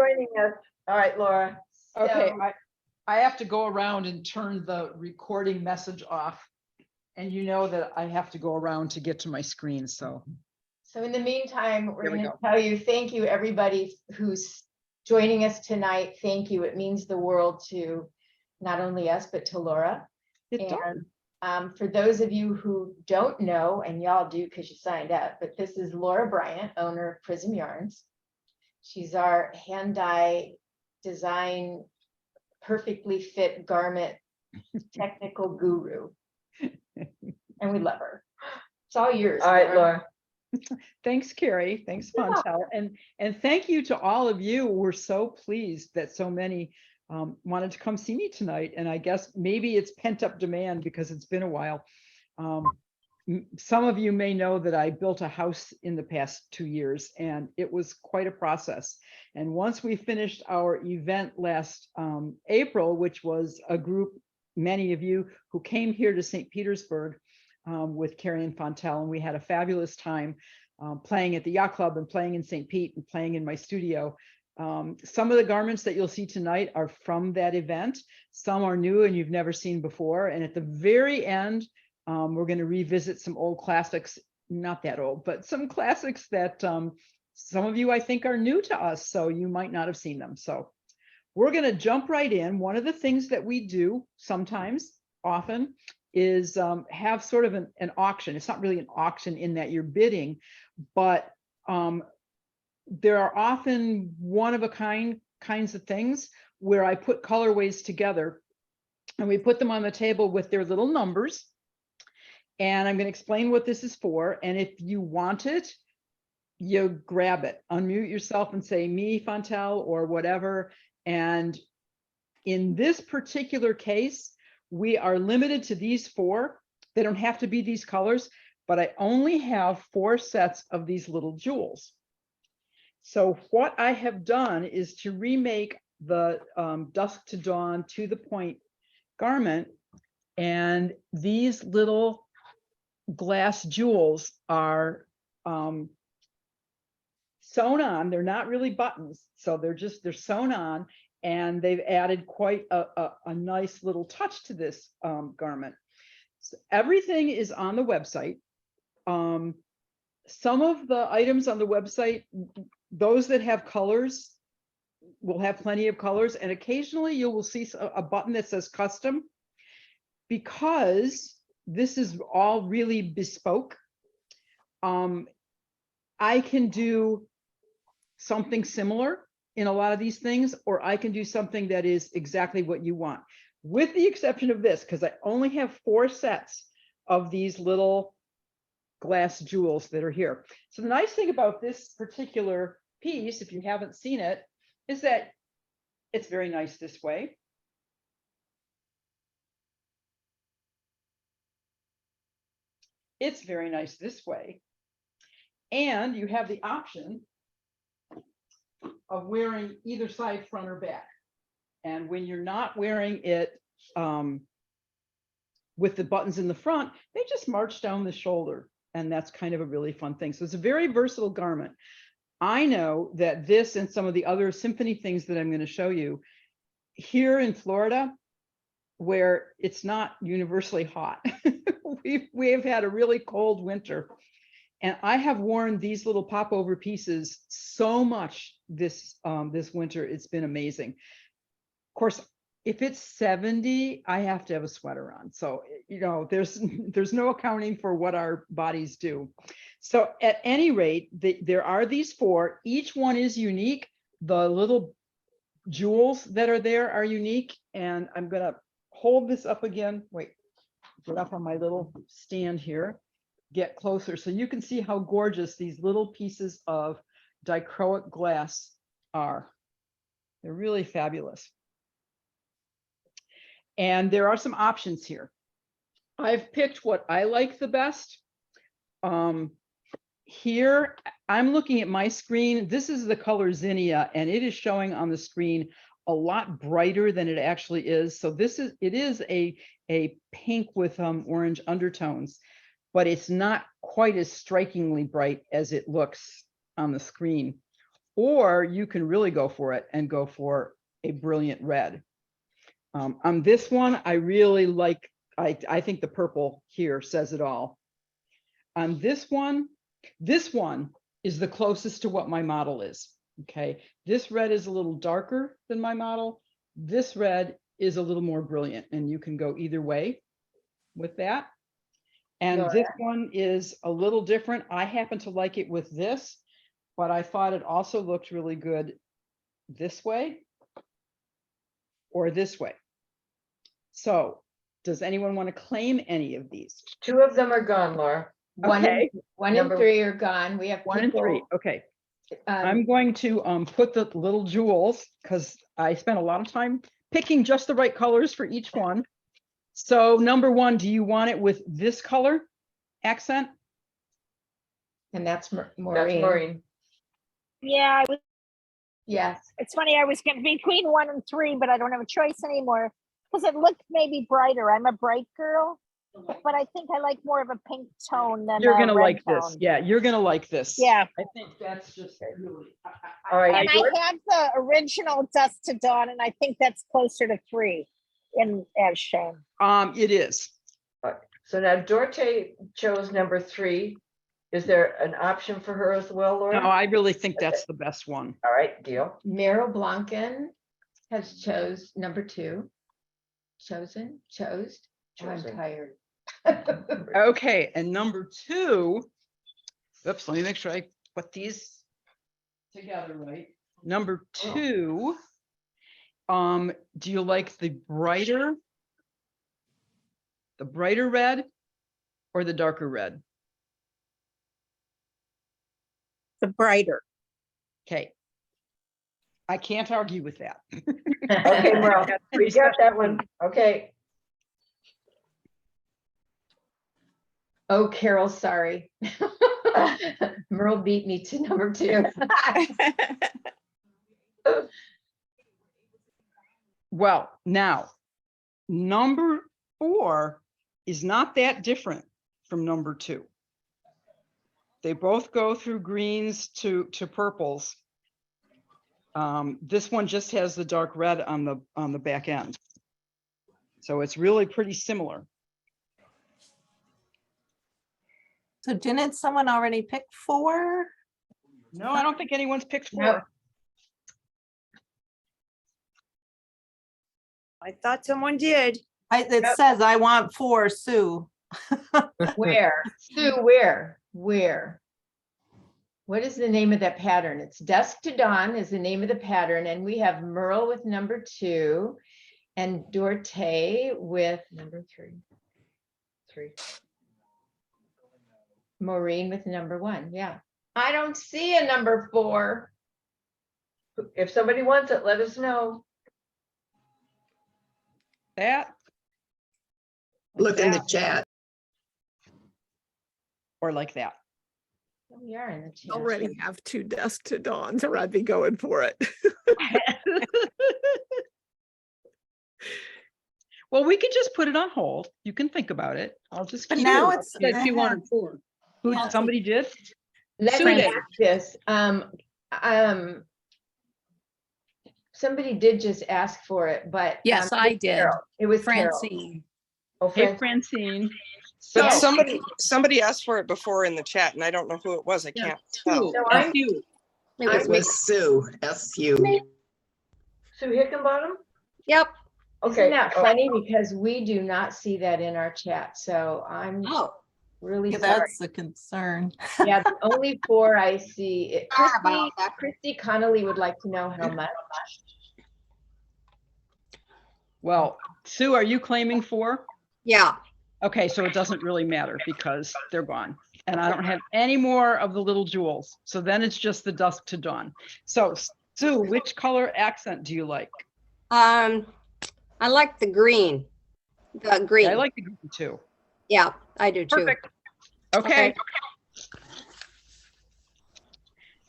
joining us. All right, Laura. Okay, So, I have to go around and turn the recording message off. And you know that I have to go around to get to my screen, so. So in the meantime, we're There we going to go. tell you, thank you, everybody who's joining us tonight. Thank you. It means the world to not only us, but to Laura. It does. And for those of you who don't know, and y'all do because you signed up, but this is Laura Bryant, owner of Prism Yarns. She's our hand dye design, perfectly fit garment technical guru. And we love her. It's all yours. all right, Laura. Thanks, Carrie. Thanks, Fontel. And thank you to all of you. We're so pleased that so many wanted to come see me tonight. And I guess maybe it's pent up demand because it's been a while. Some of you may know that I built a house in the past 2 years, and it was quite a process. And once we finished our event last April, which was a group, many of you who came here to St. Petersburg with Carrie and Fontel, and we had a fabulous time playing at the yacht club and playing in St. Pete and playing in my studio. Some of the garments that you'll see tonight are from that event. Some are new and you've never seen before. And at the very end, we're going to revisit some old classics, not that old, but some classics that some of you I think are new to us, so you might not have seen them. So we're going to jump right in. One of the things that we do sometimes, often, is have sort of an auction. It's not really an auction in that you're bidding, but there are often one-of-a-kind kinds of things where I put colorways together and we put them on the table with their little numbers. And I'm going to explain what this is for. And if you want it, you grab it, unmute yourself and say me, Fontel, or whatever. And in this particular case, we are limited to these 4. They don't have to be these colors, but I only have 4 sets of these little jewels. So what I have done is to remake the dusk to dawn to the point garment. And these little glass jewels are sewn on. They're not really buttons, so they're sewn on, and they've added quite a nice little touch to this garment. So everything is on the website. Some of the items on the website, those that have colors, will have plenty of colors, and occasionally you will see a button that says custom, because this is all really bespoke. I can do something similar in a lot of these things, or I can do something that is exactly what you want, with the exception of this, because I only have 4 sets of these little glass jewels that are here. So the nice thing about this particular piece, if you haven't seen it, is that it's very nice this way. It's very nice this way. And you have the option of wearing either side, front or back. And when you're not wearing it with the buttons in the front, they just march down the shoulder. And that's kind of a really fun thing. So it's a very versatile garment. I know that this and some of the other symphony things that I'm going to show you here in Florida, where it's not universally hot, we have had a really cold winter. And I have worn these little popover pieces so much this winter. It's been amazing. Of course, if it's 70, I have to have a sweater on. So, you know, there's no accounting for what our bodies do. So at any rate, there are these 4. Each one is unique. The little jewels that are there are unique. And I'm going to hold this up again. Wait, get up on my little stand here. Get closer so you can see how gorgeous these little pieces of dichroic glass are. They're really fabulous. And there are some options here. I've picked what I like the best. Here, I'm looking at my screen. This is the color Zinnia, and it is showing on the screen a lot brighter than it actually is. So it is a pink with orange undertones, but it's not quite as strikingly bright as it looks on the screen. or you can really go for it and go for a brilliant red. On this one, I really like, I think the purple here says it all. On this one is the closest to what my model is. Okay, this red is a little darker than my model. This red is a little more brilliant, and you can go either way with that. And this one is a little different. I happen to like it with this, but I thought it also looked really good this way or this way. So does anyone want to claim any of these? 2 of them are gone, Laura. One and Number- 3 are gone. We have 1 and 3. people, Okay. um, I'm going to put the little jewels because I spent a lot of time picking just the right colors for each one. So number 1, do you want it with this color accent? and that's That's Maureen. Maureen. Yeah, Yes, it's funny. I was getting between 1 and 3, but I don't have a choice anymore because it looked maybe brighter. I'm a bright girl, but I think I like more of a pink tone than You're a gonna red like this. tone. Yeah, you're gonna like this. Yeah. I think that's just really. All right. And I have the original Dusk to Dawn, and I think that's closer to 3 in as shown. It is. So now Dorte chose number 3. Is there an option for her as well, Laura? No, I really think that's the best one. All right, deal. Meryl Blanken has chose number 2. Chose. I'm Chosen. tired. Okay, and number 2. Oops, let me make sure I put these together right. Number 2. Do you like the brighter red or the darker red? The brighter. Okay. I can't argue with that. Okay, Merle, we got that one. Okay. Oh, Carol, sorry. Merle beat me to number 2. Well, now, number 4 is not that different from number 2. They both go through greens to purples. This one just has the dark red on the back end. So it's really pretty similar. So didn't someone already pick 4? No, I don't think anyone's picked 4. Nope. I thought someone did. It says I want 4, Sue. Where? Sue, where? What is the name of that pattern? It's Dusk to Dawn is the name of the pattern, and we have Merle with number 2 and Dorte with Number 3. 3. Maureen with number 1. Yeah. I don't see a number 4. If somebody wants it, let us know. That. Look in the chat. Or like that. We are in the chat. Already have 2 Dusk to Dawns, or I'd be going for it. Well, we could just put it on hold. You can think about it. I'll just. But keep now it. it's. That she wanted 4. Who, Yeah. somebody did? Let Sue me did. ask this. Somebody did just ask for it, but. Yes, I did. Carol. It was Carol. Francine. Oh, Hey, Francine. Francine. But So, somebody asked for it before in the chat, and I don't know who it was. I can't tell. No, I'm You. It was Sue, S-U. Sue Hickenbottom? Yep. Okay. Isn't that funny? Because we do not see that in our chat, so I'm Oh, really Yeah, sorry. that's a concern. Yeah, the only 4 I see. Christy Connolly would like to know how much. well, Sue, are you claiming 4? yeah. Okay, so it doesn't really matter because they're gone. And I don't have any more of the little jewels. So then it's just the Dusk to Dawn. So Sue, which color accent do you like? I like the green. The green. I like the green too. Yeah, I do too. Perfect. Okay.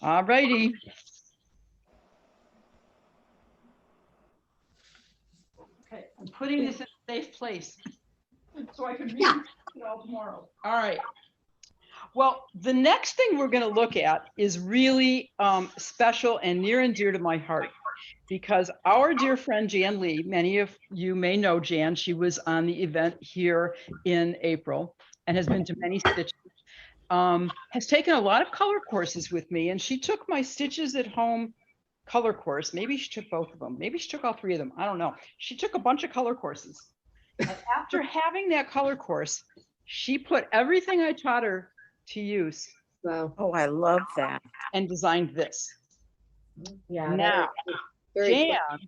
All righty. Okay, I'm putting this in a safe place so I can read it all tomorrow. All right. Well, the next thing we're going to look at is really special and near and dear to my heart, because our dear friend Jan Lee, many of you may know Jan, she was on the event here in April and has been to many stitches, has taken a lot of color courses with me, and she took my Stitches at Home color course. Maybe she took both of them. Maybe she took all three of them. I don't know. She took a bunch of color courses. And after having that color course, she put everything I taught her to use Wow. Oh, I love that. and designed this. Yeah. that Now, Very Jan clever.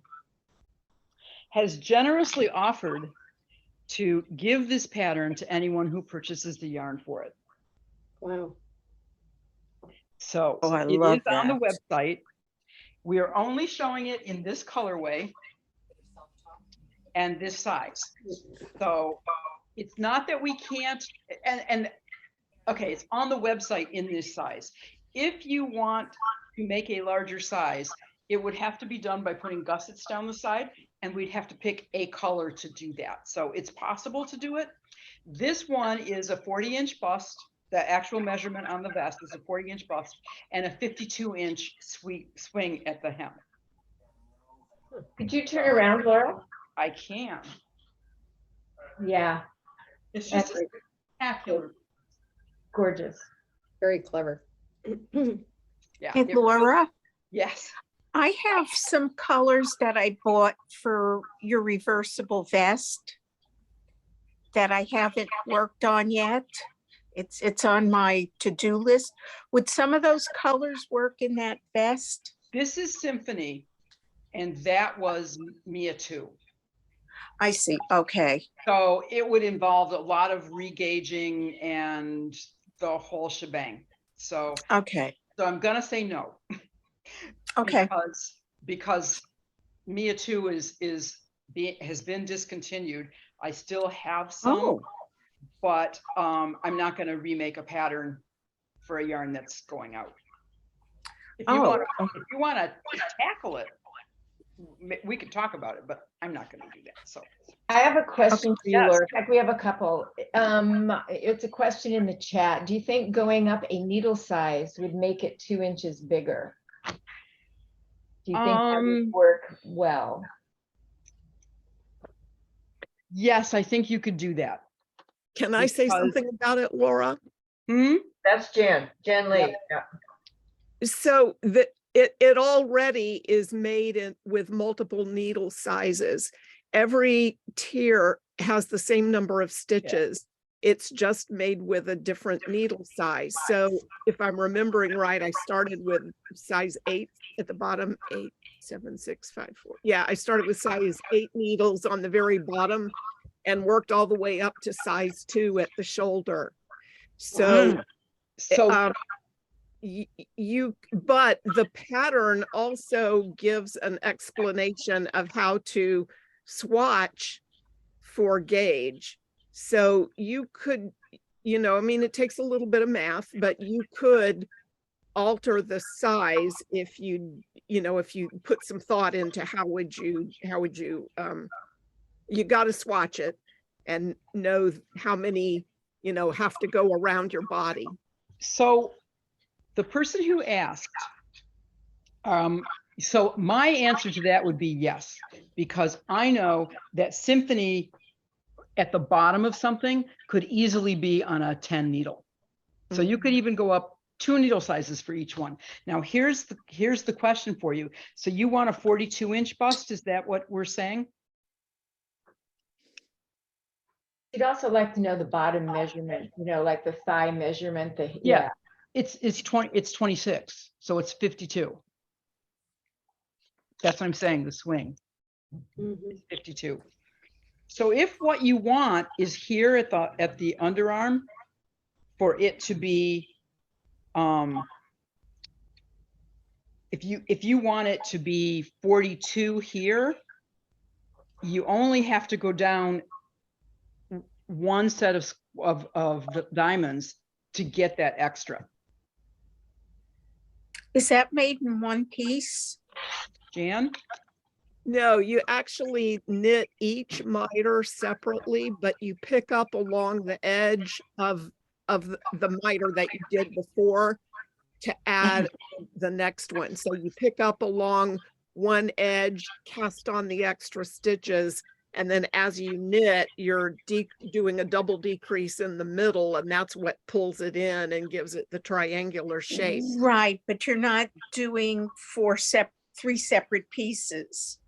has generously offered to give this pattern to anyone who purchases the yarn for it. Wow. So Oh, I it love is on the that. website. We are only showing it in this colorway and this size. So it's not that we can't, and okay, it's on the website in this size. If you want to make a larger size, it would have to be done by putting gussets down the side, and we'd have to pick a color to do that. So it's possible to do it. This one is a 40-inch bust. The actual measurement on the vest is a 40-inch bust and a 52-inch swing at the hem. Could you turn around, Laura? I can. Yeah, It's that's just spectacular. gorgeous. Very clever. Yeah. Hey, Laura, Yes. I have some colors that I bought for your reversible vest that I haven't worked on yet. It's on my to-do list. Would some of those colors work in that vest? This is Symphony, and that was Mia too. I see. Okay. So it would involve a lot of regauging and the whole shebang. So Okay. I'm gonna say no. Okay. Because Mia 2 has been discontinued. I still have some, Oh, but I'm not going to remake a pattern for a yarn that's going out. If you want to tackle it, we could talk about it, but I'm not going to do that. So I have a question for you, Yes. Laura. In fact, we have a couple. It's a question in the chat. Do you think going up a needle size would make it 2 inches bigger? Do you think that would work well? yes, I think you could do that. can I say Because- something about it, Laura? That's Jan Lee. Yeah. So it already is made with multiple needle sizes. Every tier has the same number of stitches. It's just made with a different needle size. So if I'm remembering right, I started with size 8 at the bottom, 8, 7, 6, 5, 4. Yeah, I started with size 8 needles on the very bottom and worked all the way up to size 2 at the shoulder. So So but the pattern also gives an explanation of how to swatch for gauge. So you could, I mean, it takes a little bit of math, but you could alter the size if you put some thought into how would you got to swatch it and know how many, have to go around your body. So the person who asked, so my answer to that would be yes, because I know that Symphony at the bottom of something could easily be on a 10 needle. So you could even go up 2 needle sizes for each one. Now here's the question for you. So you want a 42-inch bust? Is that what we're saying? You'd also like to know the bottom measurement, like the thigh measurement, Yeah. It's 26, so it's 52. That's what I'm saying, the swing. It's 52. So if what you want is here at the underarm for it to be, if you want it to be 42 here, you only have to go down one set of the diamonds to get that extra. Is that made in one piece? Jan? No, you actually knit each miter separately, but you pick up along the edge of of the miter that you did before to add the next one. So you pick up along one edge, cast on the extra stitches, and then as you knit, you're doing a double decrease in the middle, and that's what pulls it in and gives it the triangular shape. Right, but you're not doing three separate pieces.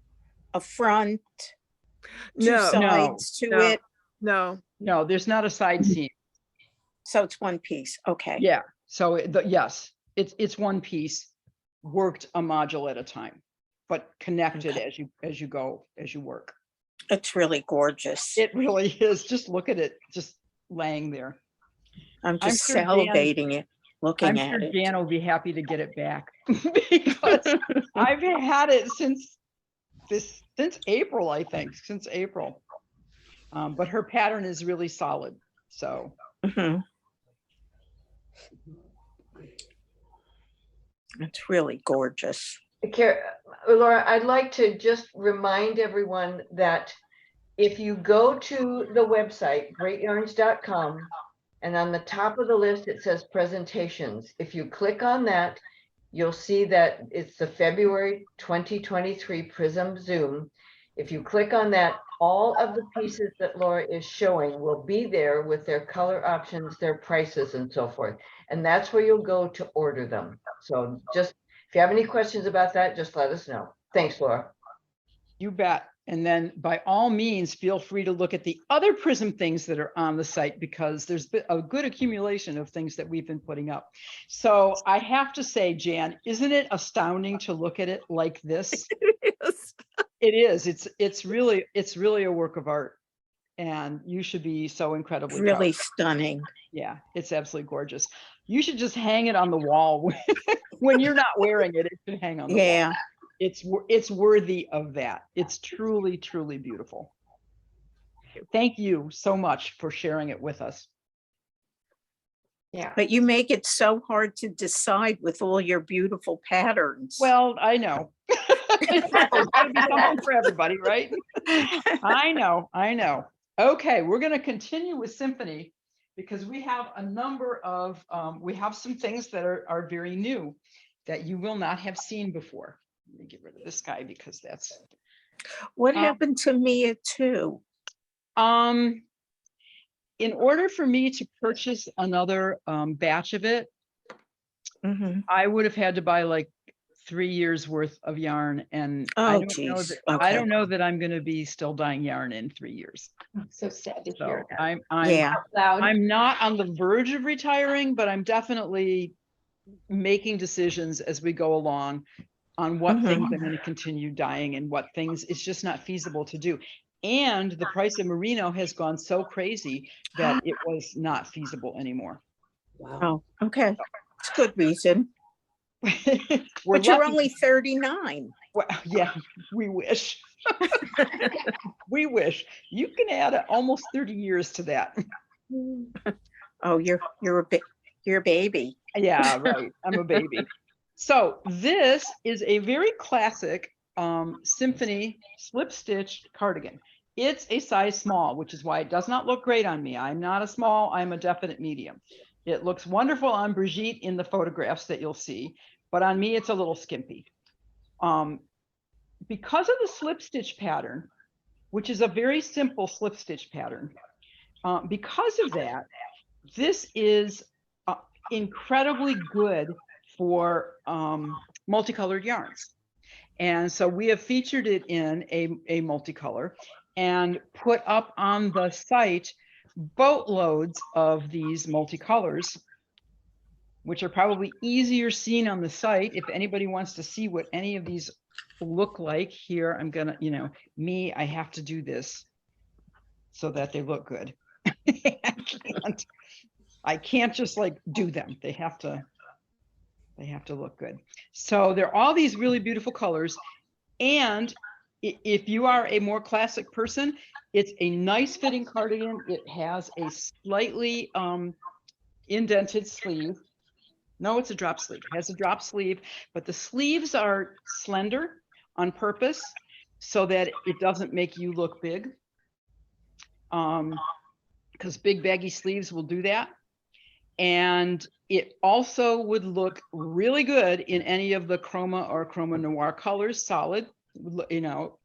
A front, two No, sides to no. it. no. No, there's not a side seam. So it's one piece. Okay. Yeah, so yes, it's one piece worked a module at a time, but connected Okay. as you go, as you work. It's really gorgeous. It really is. Just look at it, just laying there. I'm just sure Dan- salivating it, looking I'm at sure it. Dan will be happy to get it back because I've had it since April, I think, since April. But her pattern is really solid. So Mhm. It's really gorgeous. Laura, I'd like to just remind everyone that if you go to the website, greatyarns.com, and on the top of the list, it says presentations. If you click on that, you'll see that it's the February 2023 Prism Zoom. If you click on that, all of the pieces that Laura is showing will be there with their color options, their prices, and so forth. And that's where you'll go to order them. So just, if you have any questions about that, just let us know. Thanks, Laura. you bet. And then by all means, feel free to look at the other Prism things that are on the site because there's been a good accumulation of things that we've been putting up. So I have to say, Jan, isn't it astounding to look at it like this? Yes. It is. It's really a work of art, and you should be so incredibly proud. Really stunning. Yeah, it's absolutely gorgeous. You should just hang it on the wall when you're not wearing it. It should hang on the wall. Yeah. It's worthy of that. It's truly, truly beautiful. Thank you so much for sharing it with us. Yeah. But you make it so hard to decide with all your beautiful patterns. Well, I know. There's gotta be something for everybody, right? I know. Okay, we're going to continue with Symphony because we have a number of, we have some things that are very new that you will not have seen before. Let me get rid of this guy because that's. What happened to Mia too? In order for me to purchase another batch of it, Mhm. I would have had to buy like 3 years worth of yarn, and I Oh, don't know geez. that, I Okay. don't know that I'm going to be still dyeing yarn in 3 years. I'm so sad to So hear that. Yeah. Out loud. I'm not on the verge of retiring, but I'm definitely making decisions as we go along on what things I'm going to continue dyeing and what things it's just not feasible to do. And the price of merino has gone so crazy that it was not feasible anymore. Wow. Oh, okay. It's a good reason. We're But you're lucky- only 39. Well, yeah, we wish. We wish. You can add almost 30 years to that. Oh, you're a baby. Yeah, right. I'm a baby. So this is a very classic Symphony slip stitched cardigan. It's a size small, which is why it does not look great on me. I'm not a small, I'm a definite medium. It looks wonderful on Brigitte in the photographs that you'll see, but on me it's a little skimpy. Because of the slip stitch pattern, which is a very simple slip stitch pattern, because of that, this is incredibly good for multicolored yarns. And so we have featured it in a multicolor and put up on the site boatloads of these multicolors, which are probably easier seen on the site. If anybody wants to see what any of these look like here, I'm gonna, I have to do this so that they look good. I can't just like do them. They have to look good. So there are all these really beautiful colors. And if you are a more classic person, it's a nice fitting cardigan. It has a slightly indented sleeve. No, it's a drop sleeve. It has a drop sleeve, but the sleeves are slender on purpose so that it doesn't make you look big. Because big baggy sleeves will do that. And it also would look really good in any of the chroma or chroma noir colors, solid, you know,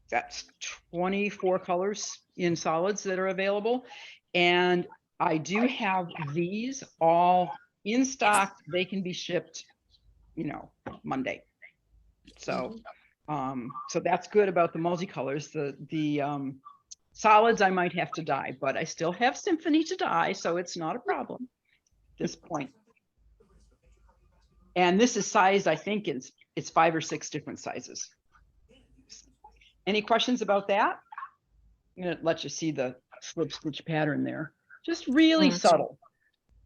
that's 24 colors in solids that are available. And I do have these all in stock. They can be shipped, you know, Monday. So, so that's good about the multicolors. The solids I might have to dye, but I still have symphony to dye, so it's not a problem at this point. And this is sized, I think it's 5 or 6 different sizes. Any questions about that? I'm gonna let you see the slip stitch pattern there. Just really subtle.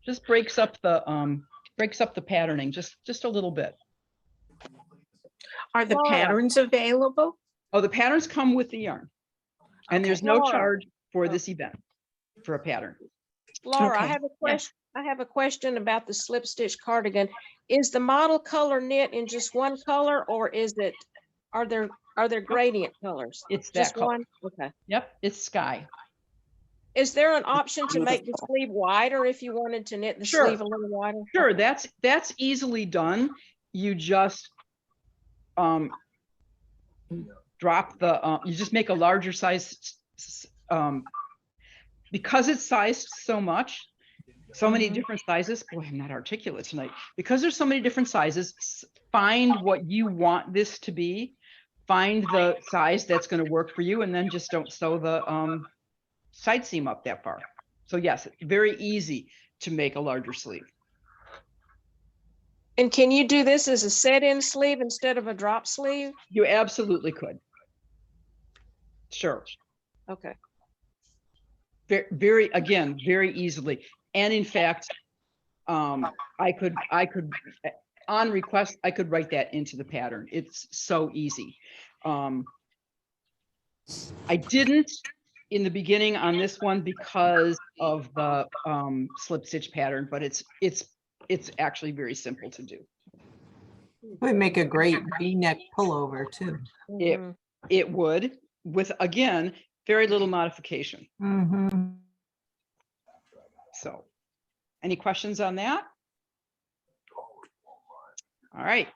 Just breaks up the patterning just a little bit. Are the Laura. patterns available? Oh, the patterns come with the yarn. And there's no Laura. charge for this event for a pattern. Laura, I Okay. have a question. I have a question about the slip stitch cardigan. Is the model color knit in just one color, or is it, are there gradient colors? It's that Just color. one? Okay. Yep, it's sky. Is there an option to make the sleeve wider if you wanted to knit the Sure. sleeve a little wider? Sure, Okay. that's easily done. You just drop the you just make a larger size because it's sized so much, so many different sizes. Boy, I'm not articulate tonight. Because there's so many different sizes, find what you want this to be, find the size that's going to work for you, and then just don't sew the side seam up that far. So yes, very easy to make a larger sleeve. And can you do this as a set-in sleeve instead of a drop sleeve? You absolutely could. Sure. Okay. Very, again, very easily. And in fact, I could on request, I could write that into the pattern. It's so easy. I didn't in the beginning on this one because of the slip stitch pattern, but it's actually very simple to do. Would make a great V-neck pullover too. Mhm. It would, with again, very little modification. Mhm. So, any questions on that? All right.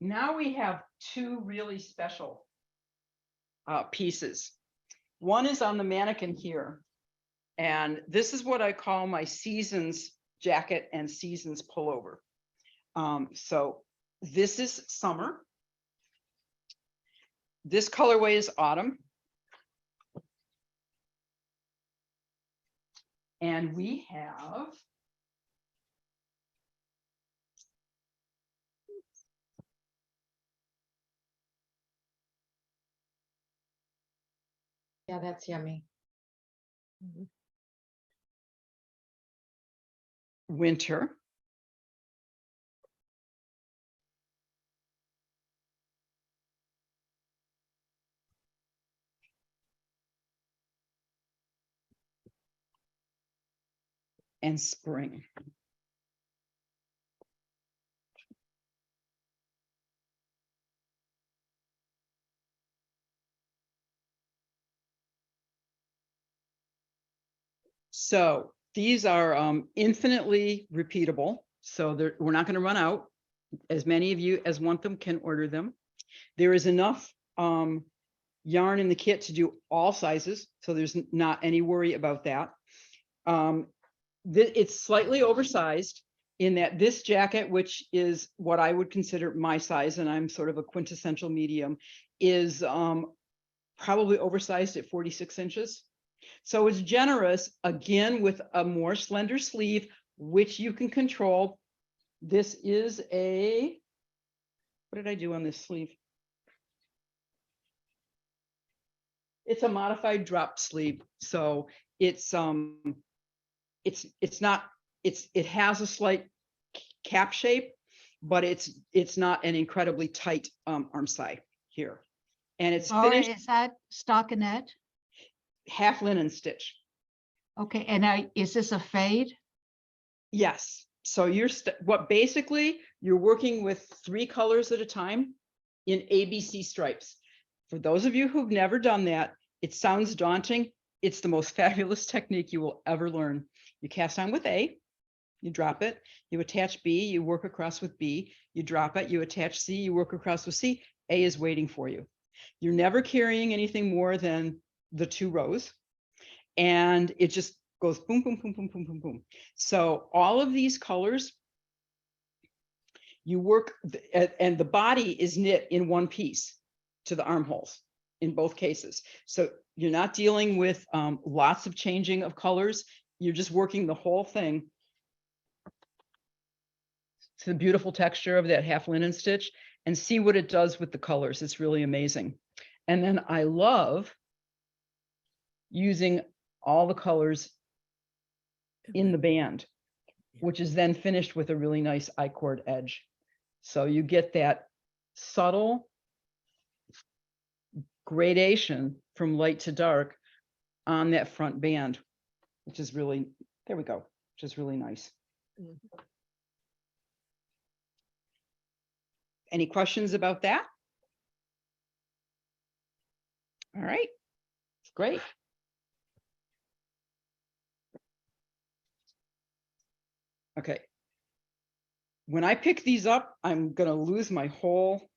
Now we have two really special pieces. One is on the mannequin here, and this is what I call my seasons jacket and seasons pullover. So this is summer. This colorway is autumn. And we have Yeah, that's yummy. winter. And spring. So these are infinitely repeatable. So we're not going to run out. As many of you as want them can order them. There is enough yarn in the kit to do all sizes. So there's not any worry about that. It's slightly oversized in that this jacket, which is what I would consider my size, and I'm sort of a quintessential medium, is probably oversized at 46 inches. So it's generous, again, with a more slender sleeve, which you can control. This is a, what did I do on this sleeve? It's a modified drop sleeve. So it has a slight cap shape, but it's not an incredibly tight arm side here. And it's finished. Is that stockinette? Half linen stitch. Okay, and is this a fade? Yes. So basically you're working with 3 colors at a time. in ABC stripes. For those of you who've never done that, it sounds daunting. It's the most fabulous technique you will ever learn. You cast on with A, you drop it, you attach B, you work across with B, you drop it, you attach C, you work across with C. A is waiting for you. You're never carrying anything more than the 2 rows. And it just goes boom, boom, boom, boom, boom, boom, boom. So all of these colors, you work, and the body is knit in one piece to the armholes in both cases. So you're not dealing with lots of changing of colors. You're just working the whole thing to the beautiful texture of that half linen stitch, and see what it does with the colors. It's really amazing. And then I love using all the colors in the band, which is then finished with a really nice I-cord edge. So you get that subtle gradation from light to dark on that front band, which is really, there we go, which is really nice. Any questions about that? All right, great. Okay. When I pick these up, I'm gonna lose my whole,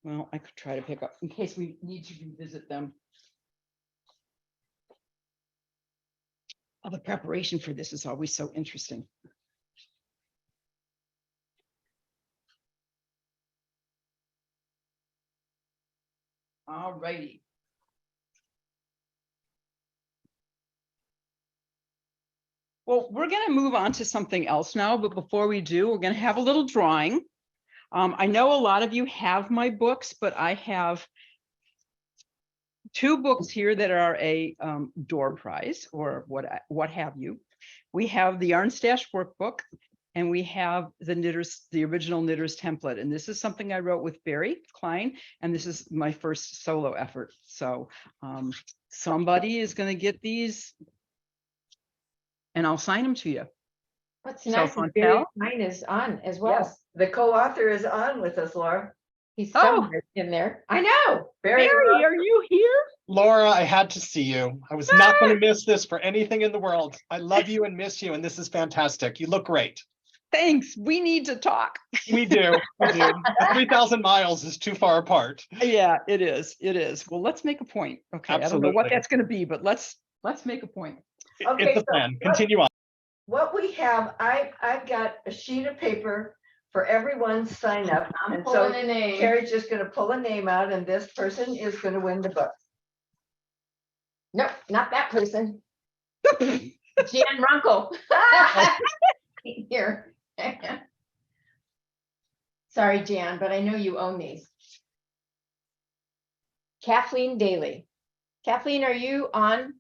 well, I could try to pick up in case we need to revisit them. Oh, the preparation for this is always so interesting. All righty. Well, we're going to move on to something else now, but before we do, we're going to have a little drawing. I know a lot of you have my books, but I have 2 books here that are a door prize or what have you. We have the Yarn Stash workbook, and we have the original Knitter's template. And this is something I wrote with Barry Klein, and this is my first solo effort. So somebody is going to get these, and I'll sign them to you. What's So, nice is Fontel? Barry Klein is on as well. Yes, the co-author is on with us, Laura. He's Oh. somewhere in there. I know. Barry, Barry, are you here? Laura, I had to see you. I was not going to miss this for anything in the world. I love you and miss you, and this is fantastic. You look great. Thanks. We need to talk. We do. We do. 3,000 miles is too far apart. Yeah, it is. It is. Well, let's make a point. Okay. I don't know what Absolutely. that's going to be, but let's make a point. Okay, It's a so plan. Continue on. what we have, I've got a sheet of paper for everyone's sign up. I'm And so pulling a name. Carrie's just gonna pull a name out, and this person is gonna win the book. Nope, not that person. Jan Runkle. Here. Sorry, Jan, but I know you own these. Kathleen Daly. Kathleen, are you on?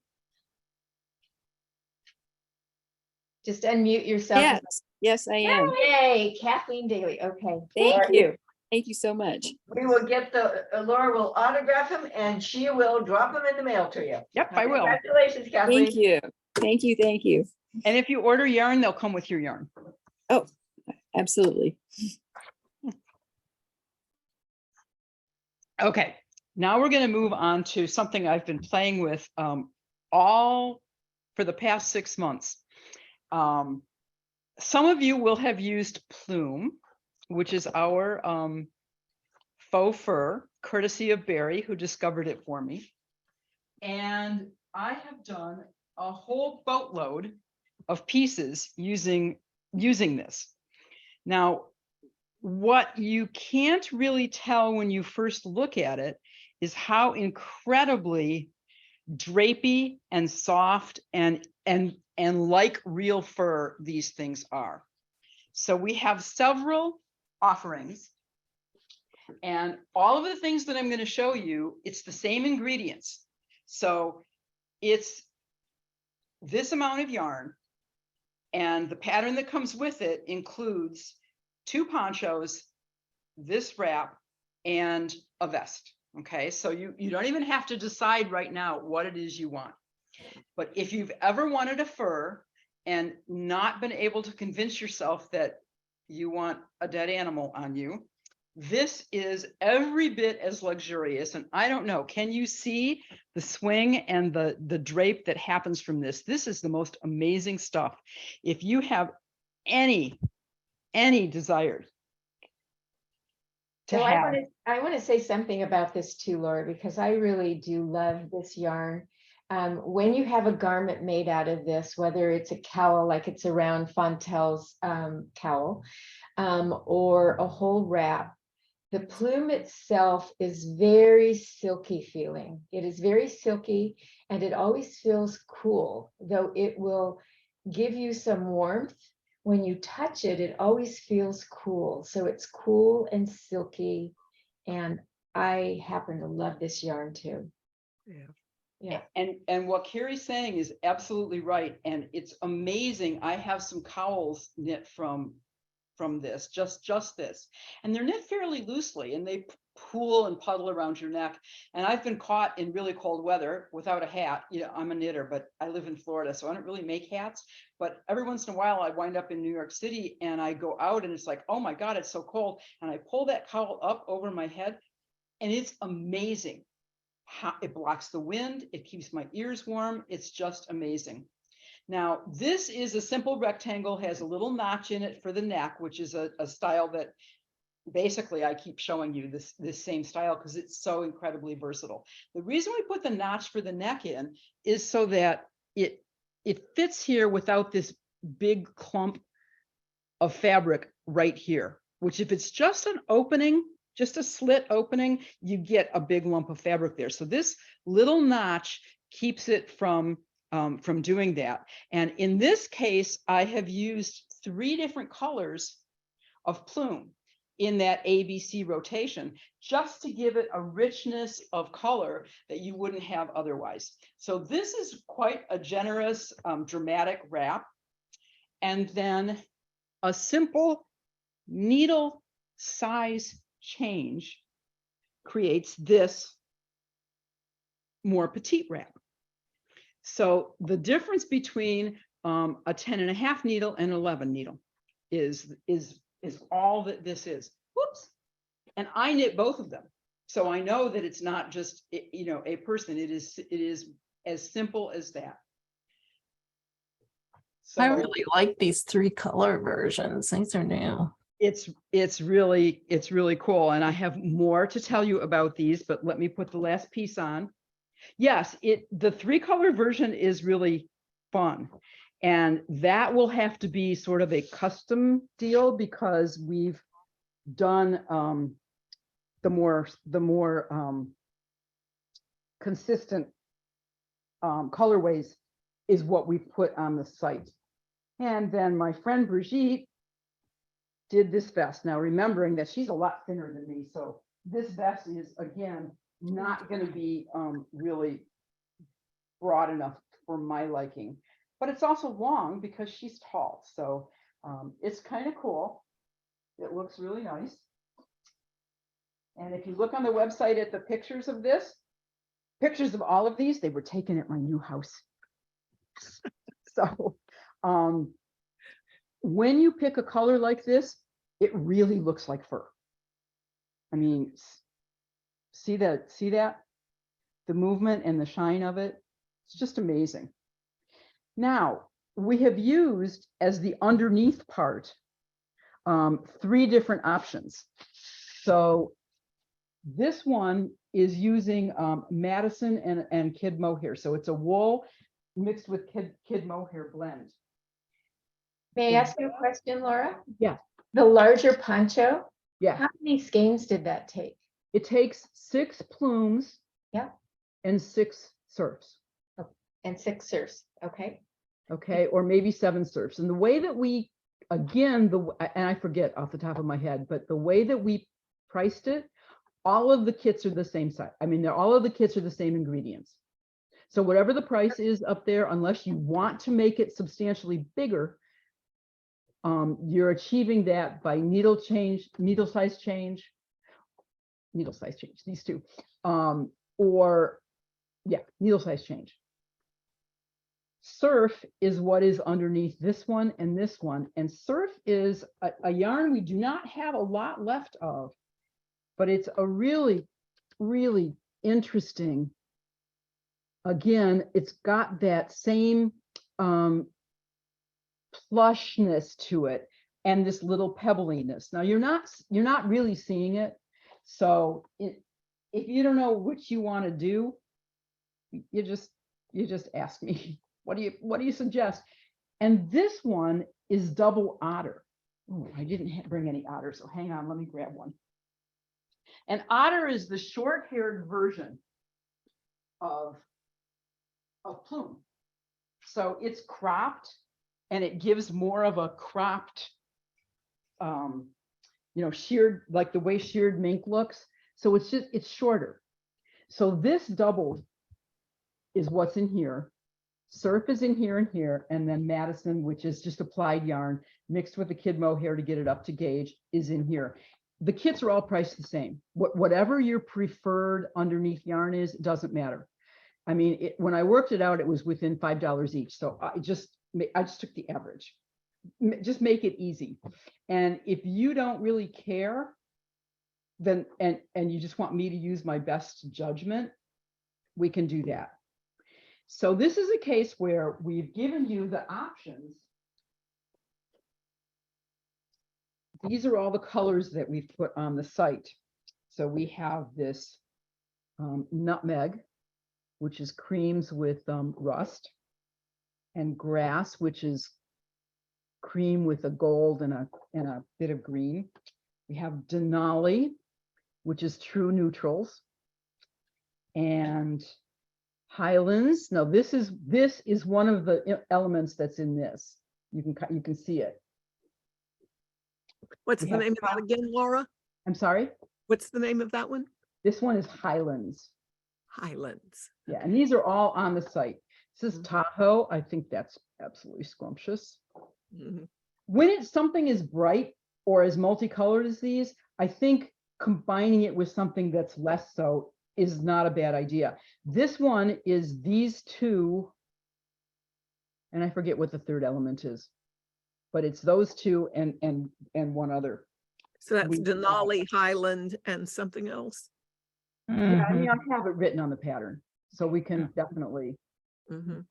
Just unmute yourself. Yes, yes, I am. Yay, Kathleen Daly. Okay. Thank you. Thank you so much. We will get Laura will autograph them, and she will drop them in the mail to you. Yep, I will. Congratulations, Kathleen. Thank you. Thank you. Thank you. And if you order yarn, they'll come with your yarn. Oh, absolutely. Okay, now we're going to move on to something I've been playing with all for the past 6 months. Some of you will have used Plume, which is our faux fur, courtesy of Barry, who discovered it for me. And I have done a whole boatload of pieces using this. Now, what you can't really tell when you first look at it is how incredibly drapey and soft and like real fur these things are. So we have several offerings, and all of the things that I'm going to show you, it's the same ingredients. So it's this amount of yarn, and the pattern that comes with it includes 2 ponchos, this wrap, and a vest. Okay, so you don't even have to decide right now what it is you want. But if you've ever wanted a fur and not been able to convince yourself that you want a dead animal on you, This is every bit as luxurious. And I don't know, can you see the swing and the drape that happens from this? This is the most amazing stuff. If you have any desire to So have, I want to say something about this too, Laura, because I really do love this yarn. When you have a garment made out of this, whether it's a cowl, like it's around Fontel's cowl, or a whole wrap, the plume itself is very silky feeling. It is very silky and it always feels cool, though it will give you some warmth. When you touch it, it always feels cool. So it's cool and silky. And I happen to love this yarn too. Yeah. Yeah. and what Carrie's saying is absolutely right. And it's amazing. I have some cowls knit from this, just this, and they're knit fairly loosely and they pool and puddle around your neck. And I've been caught in really cold weather without a hat. You know, I'm a knitter, but I live in Florida, so I don't really make hats. But every once in a while I wind up in New York City and I go out and it's like, oh my God, it's so cold. And I pull that cowl up over my head and it's amazing how it blocks the wind. It keeps my ears warm. It's just amazing. Now, this is a simple rectangle, has a little notch in it for the neck, which is a style that basically I keep showing you this same style because it's so incredibly versatile. The reason we put the notch for the neck in is so that it fits here without this big clump of fabric right here, which if it's just an opening, just a slit opening, you get a big lump of fabric there. So this little notch keeps it from doing that. And in this case, I have used 3 different colors of plume in that ABC rotation, just to give it a richness of color that you wouldn't have otherwise. So this is quite a generous, dramatic wrap. And then a simple needle size change creates this more petite wrap. So the difference between a 10.5 needle and 11 needle is all that this is. Whoops. And I knit both of them. So I know that it's not just, you know, a person. It is as simple as that. So I really like these 3 color versions. These are new. It's really cool. And I have more to tell you about these, but let me put the last piece on. Yes, the 3 color version is really fun. And that will have to be sort of a custom deal because we've done the more consistent colorways is what we put on the site. And then my friend Brigitte did this vest. Now, remembering that she's a lot thinner than me, so this vest is, again, not going to be really broad enough for my liking, but it's also long because she's tall. So it's kind of cool. It looks really nice. And if you look on the website at the pictures of this, pictures of all of these, they were taken at my new house. So when you pick a color like this, it really looks like fur. I mean, see that? The movement and the shine of it, it's just amazing. Now, we have used as the underneath part 3 different options. So this one is using Madison and kid mohair. So it's a wool mixed with kid mohair blend. May I ask you a question, Laura? Yeah. The larger poncho, Yeah. how many skeins did that take? It takes 6 plumes. Yeah. And 6 surfs. And 6 surfs. Okay. Okay, or maybe 7 surfs. And the way that we, again, and I forget off the top of my head, but the way that we priced it, all of the kits are the same size. I mean, all of the kits are the same ingredients. So whatever the price is up there, unless you want to make it substantially bigger, you're achieving that by needle size change, these 2, or yeah, needle size change. Surf is what is underneath this one and this one. And surf is a yarn we do not have a lot left of. but it's a really, really interesting. Again, it's got that same plushness to it and this little pebbliness. Now you're not really seeing it. So if you don't know what you want to do, you just ask me, what do you suggest? And this one is double otter. Oh, I didn't bring any otter, so hang on, let me grab one. And otter is the short-haired version of plume. So it's cropped and it gives more of a cropped, sheared, like the way sheared mink looks. So it's shorter. So this double is what's in here. Surf is in here and here, and then Madison, which is just applied yarn mixed with the kid mohair to get it up to gauge, is in here. The kits are all priced the same. Whatever your preferred underneath yarn is, it doesn't matter. I mean, when I worked it out, it was within $5 each. So I just took the average. Just make it easy. And if you don't really care, then and you just want me to use my best judgment, we can do that. So this is a case where we've given you the options. These are all the colors that we've put on the site. So we have this nutmeg, which is creams with rust, and grass, which is cream with a gold and a bit of green. We have Denali, which is true neutrals, and Highlands. Now this is one of the elements that's in this. You can see it. What's the name of that again, Laura? I'm sorry? What's the name of that one? This one is Highlands. Highlands. Yeah, and these are all on the site. This is Tahoe. I think that's absolutely scrumptious. When something is bright or as multicolored as these, I think combining it with something that's less so is not a bad idea. This one is these two, and I forget what the third element is, but it's those two and one other. So that's Denali, Highland, and something else. Yeah, I mean, I have it written on the pattern, so we can definitely,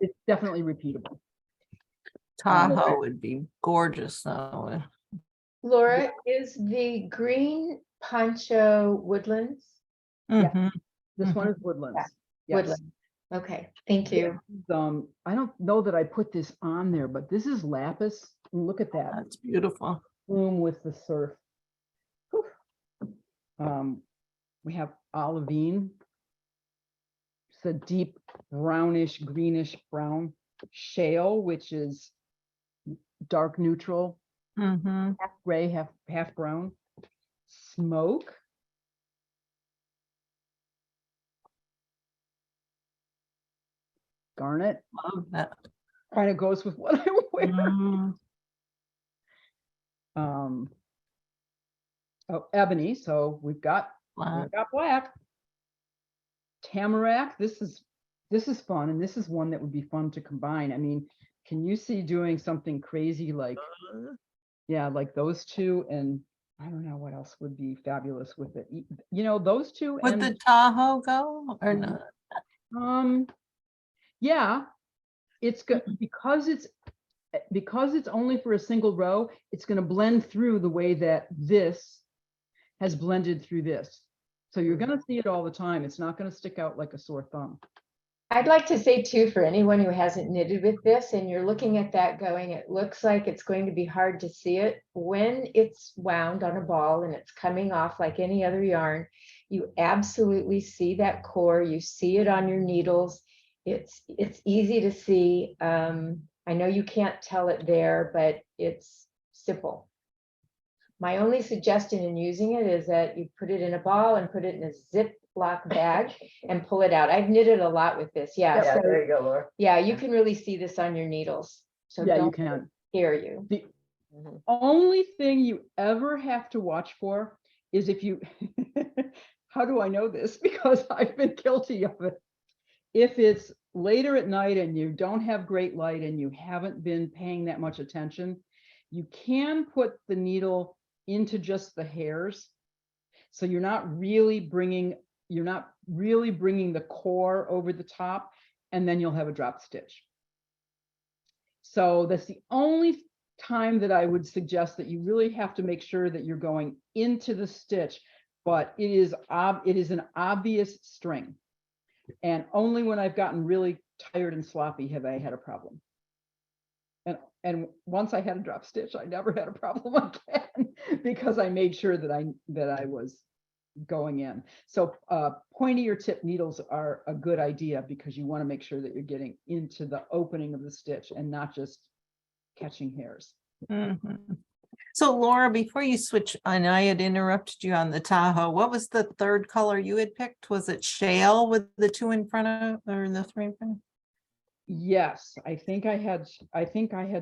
it's definitely repeatable. Tahoe would be gorgeous though. Laura, is the green poncho Woodlands? Yeah. This one is Woodlands. Yes. Woodlands. Okay, thank you. I don't know that I put this on there, but this is lapis. Look at that. That's beautiful. Bloom with the surf. We have olivine. It's a deep brownish, greenish brown. Shale, which is dark neutral, half gray, half brown. Smoke. Garnet. Love that. Kind of goes with what I wear. Oh, ebony. So we've got black. Tamarack. This is fun, and this is one that would be fun to combine. I mean, can you see doing something crazy like, yeah, like those two, and I don't know what else would be fabulous with it. Those two. Would the Tahoe go or not? Yeah, it's good because it's only for a single row. It's going to blend through the way that this has blended through this. So you're going to see it all the time. It's not going to stick out like a sore thumb. I'd like to say too, for anyone who hasn't knitted with this and you're looking at that going, it looks like it's going to be hard to see it. When it's wound on a ball and it's coming off like any other yarn, you absolutely see that core. You see it on your needles. It's easy to see. I know you can't tell it there, but it's simple. My only suggestion in using it is that you put it in a ball and put it in a Ziploc bag and pull it out. I've knitted a lot with this. Yeah, so, there you go, Laura. yeah, you can really see this on your needles. So yeah, don't you can. scare you. The only thing you ever have to watch for is if you, how do I know this? Because I've been guilty of it. If it's later at night and you don't have great light and you haven't been paying that much attention, you can put the needle into just the hairs. So you're not really bringing the core over the top, and then you'll have a drop stitch. So that's the only time that I would suggest that you really have to make sure that you're going into the stitch, but it is an obvious string. And only when I've gotten really tired and sloppy have I had a problem. And once I had a drop stitch, I never had a problem again because I made sure that I was going in. So pointier tip needles are a good idea because you want to make sure that you're getting into the opening of the stitch and not just catching hairs. Mhm. So Laura, before you switch, and I had interrupted you on the Tahoe, what was the third color you had picked? Was it shale with the 2 in front of, or the 3 in front of? Yes, I think I had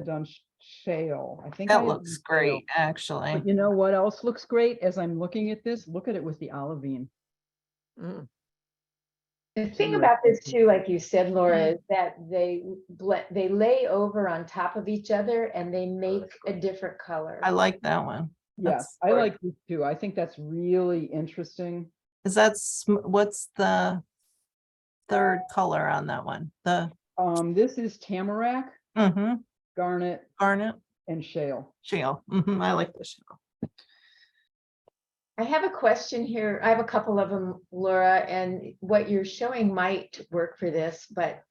done shale. I think I That had looks done shale. great, actually. But you know what else looks great as I'm looking at this? Look at it with the olivine. Mm. The thing about this too, like you said, Laura, is that they lay over on top of each other and they make a different color. I like that one. Yes, I like this too. I think that's really interesting. Is that, what's the third color on that one? This is tamarack, garnet, and shale. Shale. I like the shale. I have a question here. I have a couple of them, Laura, and what you're showing might work for this, but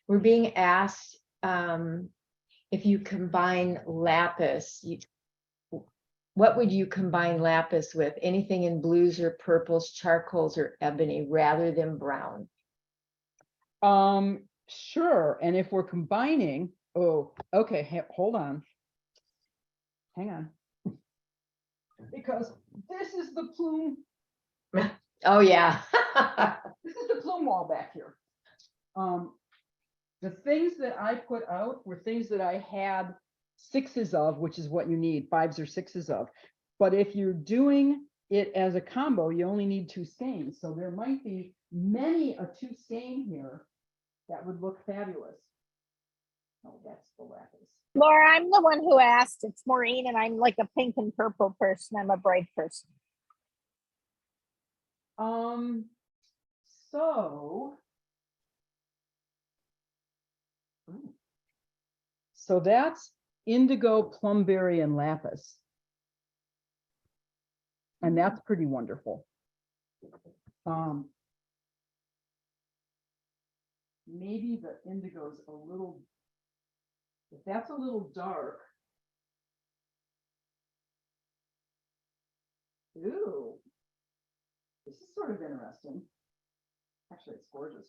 we're being asked if you combine lapis, what would you combine lapis with? Anything in blues or purples, charcoals, or ebony rather than brown? Sure. And if we're combining, oh, okay, hold on. Hang on. Because this is the plume. Oh yeah. This is the plume wall back here. The things that I put out were things that I had 6s of, which is what you need, 5s or 6s of. But if you're doing it as a combo, you only need 2 skeins. So there might be many a 2 skein here that would look fabulous. Oh, that's the lapis. Laura, I'm the one who asked. It's Maureen, and I'm like a pink and purple person. I'm a bright person. So that's indigo, plumberry, and lapis. And that's pretty wonderful. Maybe the indigo's a little, if that's a little dark. Ooh, this is sort of interesting. Actually, it's gorgeous.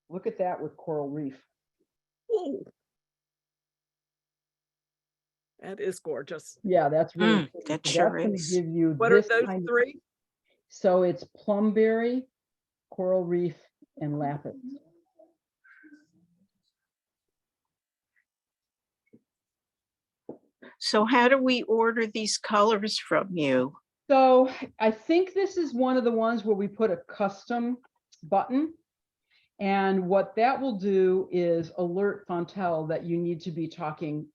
Look at that with coral reef. Ooh. That is gorgeous. Yeah, that's really pretty. That So sure that's going to is. give you What are this those kind of- 3? So it's plumberry, coral reef, and lapis. So how do we order these colors from you? So I think this is one of the ones where we put a custom button. And what that will do is alert Fontel that you need to be talking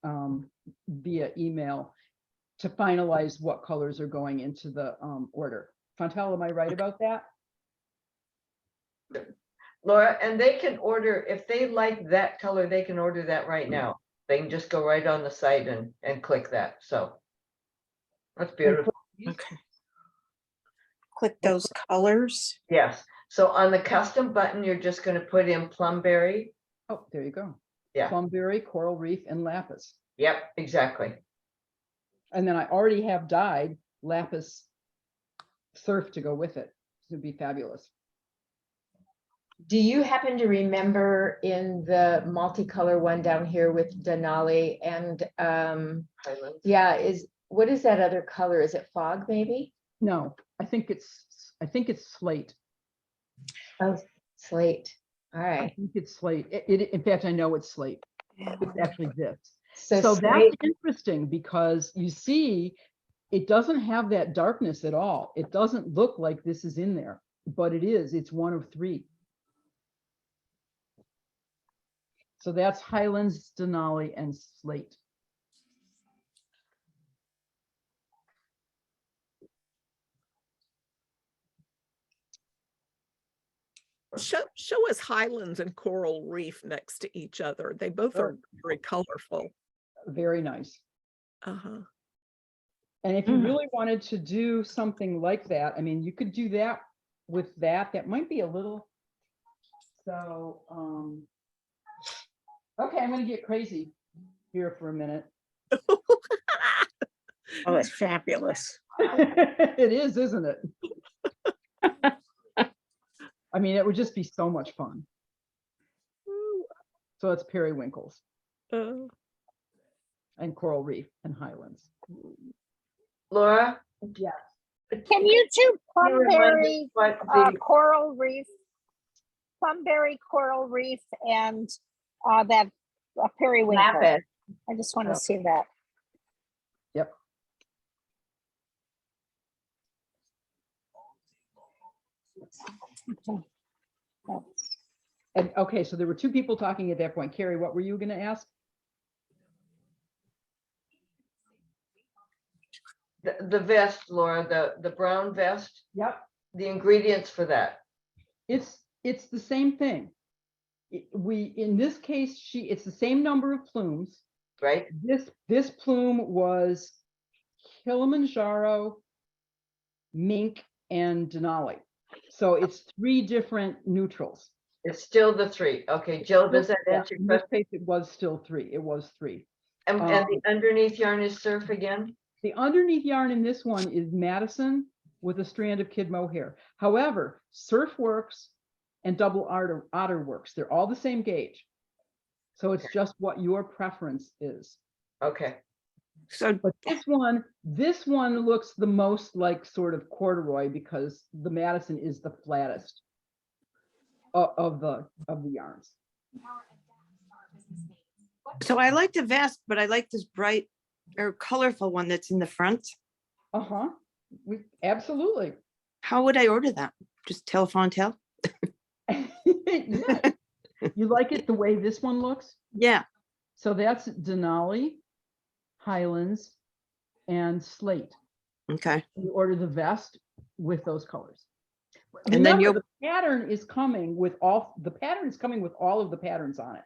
via email to finalize what colors are going into the order. Fontel, am I right about that? Laura, and they can order, if they like that color, they can order that right now. They can just go right on the site and click that. So that's beautiful. Okay. Click those colors. Yes. So on the custom button, you're just going to put in plumberry. Oh, there you go. Yeah. Plumberry, coral reef, and lapis. Yep, exactly. And then I already have dyed lapis surf to go with it. It would be fabulous. Do you happen to remember in the multicolor one down here with Denali and Highlands. yeah, what is that other color? Is it fog maybe? No, I think it's slate. Oh, slate. All I right. think it's slate. In fact, I know it's slate. It's actually this. So So that's slate, interesting because you see, it doesn't have that darkness at all. It doesn't look like this is in there, but it is. It's one of 3. So that's Highlands, Denali, and slate. Show us Highlands and Coral Reef next to each other. They both are very colorful. Very nice. Uh-huh. And if you really wanted to do something like that, I mean, you could do that with that. That might be a little. So, okay, I'm going to get crazy here for a minute. Oh, that's fabulous. It is, isn't it? I mean, it would just be so much fun. So it's periwinkles and Coral Reef and Highlands. Laura? Yes. Can you do you remind Plumberry me what the- Coral Reef? Plumberry Coral Reef and that periwinkle. Lapis. I just want to see that. Yep. Okay. And okay, so there were two people talking at that point. Carrie, what were you going to ask? The vest, Laura, the brown vest, Yep. the ingredients for that. It's the same thing. In this case, it's the same number of plumes. Right. This plume was Kilimanjaro, mink, and Denali. So it's 3 different neutrals. It's still the 3. Okay, Jill, does that answer In your this question? case, it was still 3. It was 3. And the underneath yarn is surf again? The underneath yarn in this one is Madison with a strand of kid mohair. However, Surf works and Double Otter works. They're all the same gauge. So it's just what your preference is. Okay. So, But this one looks the most like sort of corduroy because the Madison is the flattest of the yarns. So I like the vest, but I like this bright or colorful one that's in the front. Uh-huh. Absolutely. How would I order that? Just telephone tell? Yeah. You like it the way this one looks? Yeah. So that's Denali, Highlands, and Slate. Okay. You order the vest with those colors. And then the pattern is coming with all of the patterns on it.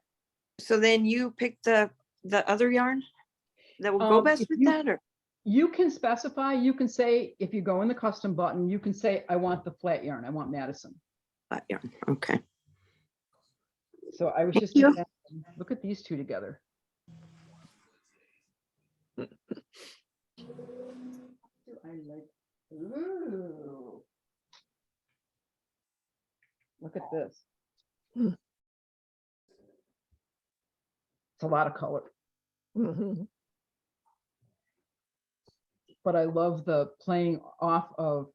So then you pick the other yarn that will go best with that, or you can specify, you can say, if you go in the custom button, you can say, I want the flat yarn, I want Madison. flat yarn. Okay. So I was Thank just you. thinking, look at these two together. Ooh. Look at this. It's a lot of color. But I love the playing off of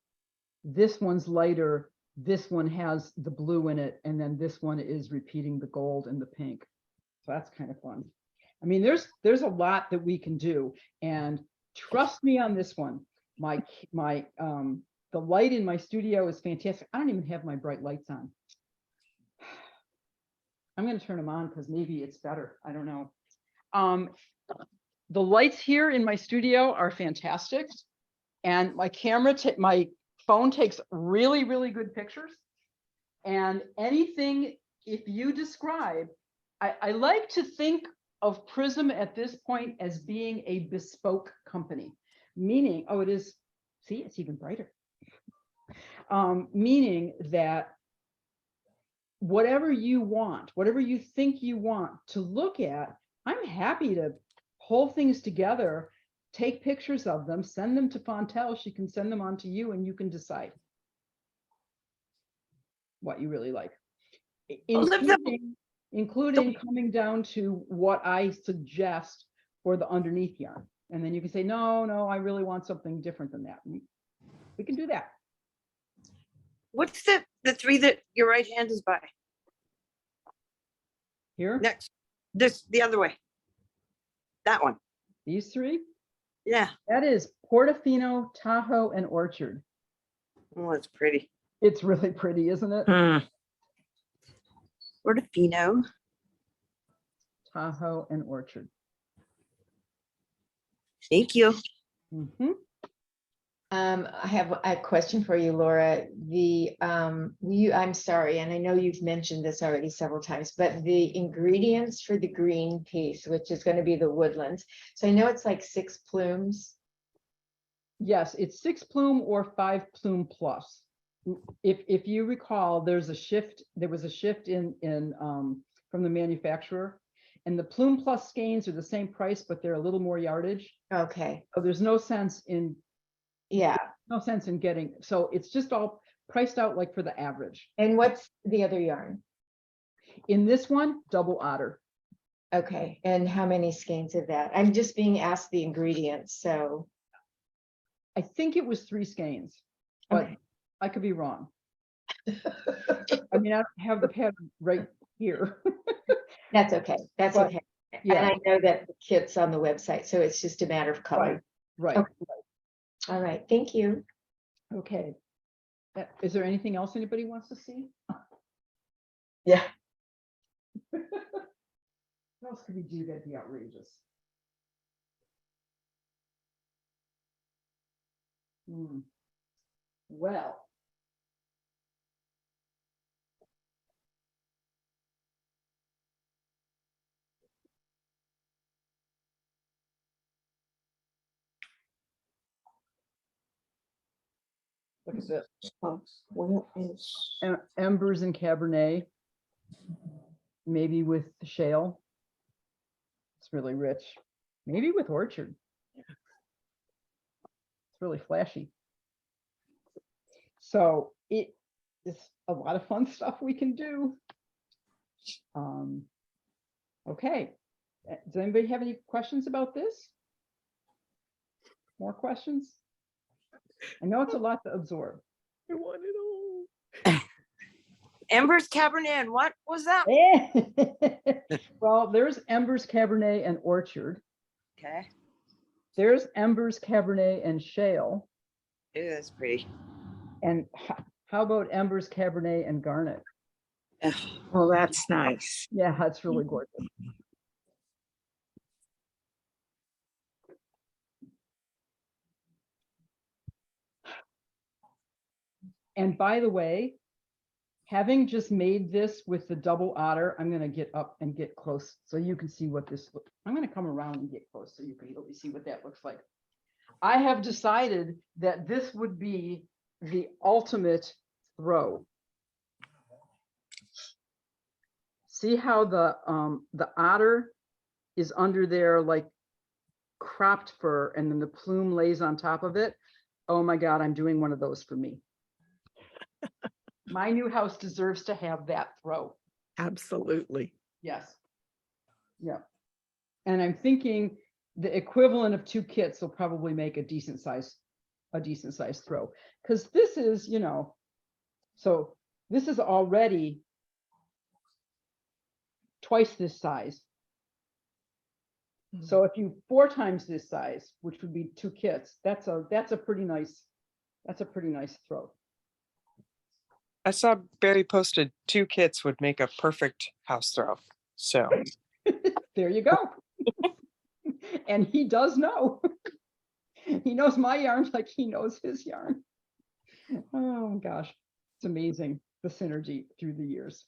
this one's lighter, this one has the blue in it, and then this one is repeating the gold and the pink. So that's kind of fun. I mean, there's a lot that we can do, and trust me on this one. The light in my studio is fantastic. I don't even have my bright lights on. I'm going to turn them on because maybe it's better. I don't know. The lights here in my studio are fantastic, and my my phone takes really, really good pictures. And anything, if you describe, I like to think of Prism at this point as being a bespoke company, meaning, oh, it is, see, it's even brighter. Meaning that whatever you want, whatever you think you want to look at, I'm happy to pull things together, take pictures of them, send them to Fontel. She can send them on to you and you can decide what you really like. Including coming down to what I suggest for the underneath yarn. And then you can say, no, I really want something different than that. We can do that. What's the 3 that your right hand is by? Here? Next. The other way. That one. These 3? Yeah. That is Portofino, Tahoe, and Orchard. Oh, it's pretty. It's really pretty, isn't it? Portofino, Tahoe, and Orchard. Thank you. I have a question for you, Laura. I'm sorry, and I know you've mentioned this already several times, but the ingredients for the green piece, which is going to be the woodlands. So I know it's like 6 plumes. Yes, it's 6 plume or 5 plume plus. If you recall, there was a shift in from the manufacturer, and the plume plus skeins are the same price, but they're a little more yardage. Okay. So there's no sense in getting, so it's just all priced out like for the average. And what's the other yarn? In this one, double otter. Okay, and how many skeins of that? I'm just being asked the ingredients, so. I think it was 3 skeins, but Okay. I could be wrong. I mean, I have the pattern right here. That's okay. That's But, okay. yeah. And I know that the kit's on the website, so it's just a matter of color. Right. Okay. All right, thank you. Okay. Is there anything else anybody wants to see? Yeah. What else could we do that'd be outrageous? Well. Look at this. Where is? Embers and Cabernet, maybe with shale. It's really rich. Maybe with orchard. It's really flashy. So it is a lot of fun stuff we can do. Okay. Does anybody have any questions about this? More questions? I know it's a lot to absorb. I want it all. Embers Cabernet, and what was that? Well, there's Embers Cabernet and Orchard. Okay. There's Embers Cabernet and Shale. Ew, that's pretty. And how about Embers Cabernet and Garnet? Oh, that's nice. Yeah, that's really gorgeous. And by the way, having just made this with the double otter, I'm going to get up and get close so you can see what this looks. I'm going to come around and get close so you can really see what that looks like. I have decided that this would be the ultimate throw. See how the otter is under there like cropped fur, and then the plume lays on top of it. Oh my God, I'm doing one of those for me. My new house deserves to have that throw. Absolutely. Yes. Yeah. And I'm thinking the equivalent of 2 kits will probably make a decent size throw. Because this is, so this is already twice this size. So if you 4 times this size, which would be 2 kits, that's a pretty nice throw. I saw Barry posted 2 kits would make a perfect house throw. So there you go. And he does know. He knows my yarn like he knows his yarn. Oh gosh, it's amazing, the synergy through the years.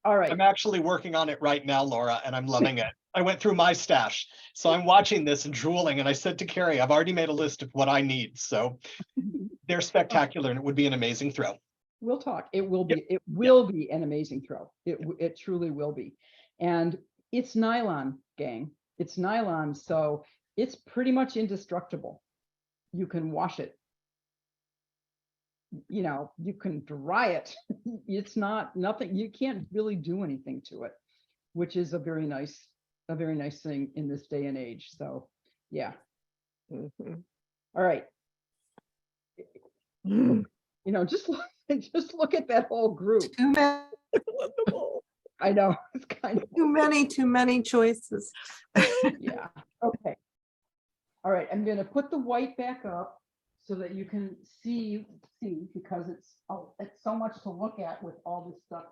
All right. I'm actually working on it right now, Laura, and I'm loving it. I went through my stash. So I'm watching this and drooling, and I said to Carrie, I've already made a list of what I need. So they're spectacular, and it would be an amazing throw. We'll talk. It will be. It will be an amazing throw. It truly will be. And it's nylon, gang. It's nylon, so it's pretty much indestructible. You can wash it. You can dry it. It's nothing. You can't really do anything to it, which is a very nice thing in this day and age. So, yeah. All right. Just look at that whole group. Too many, I know, it's kind of too many choices. yeah. Okay. All right, I'm gonna put the white back up so that you can see because it's so much to look at with all this stuff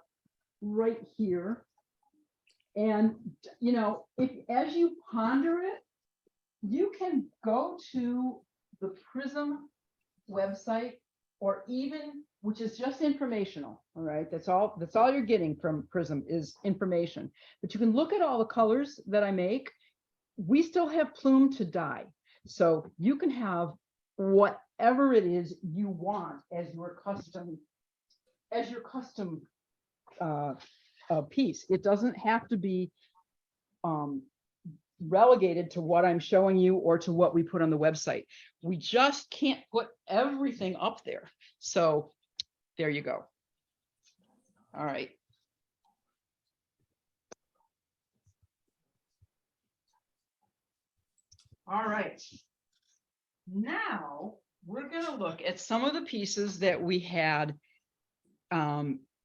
right here. And if as you ponder it, you can go to the Prism website, or even, which is just informational, all right? That's all you're getting from Prism is information. But you can look at all the colors that I make. We still have plume to dye. So you can have whatever it is you want as your custom piece. It doesn't have to be relegated to what I'm showing you or to what we put on the website. We just can't put everything up there. So there you go. All right. All right. Now we're going to look at some of the pieces that we had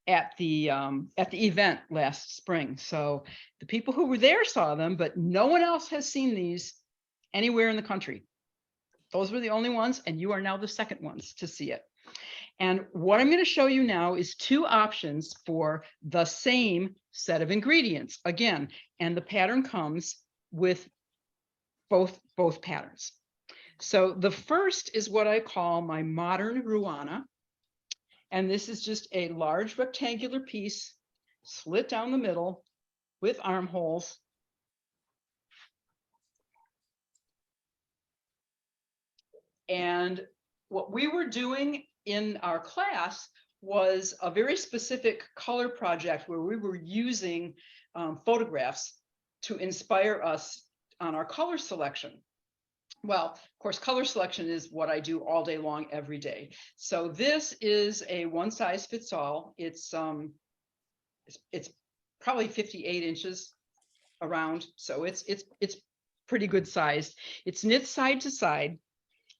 at the event last spring. So the people who were there saw them, but no one else has seen these anywhere in the country. Those were the only ones, and you are now the second ones to see it. And what I'm going to show you now is two options for the same set of ingredients again, and the pattern comes with both patterns. So the first is what I call my modern Ruana. And this is just a large rectangular piece slit down the middle with armholes. And what we were doing in our class was a very specific color project where we were using photographs to inspire us on our color selection. Well, of course, color selection is what I do all day long, every day. So this is a one size fits all. It's probably 58 inches around, so it's pretty good sized. It's knit side to side.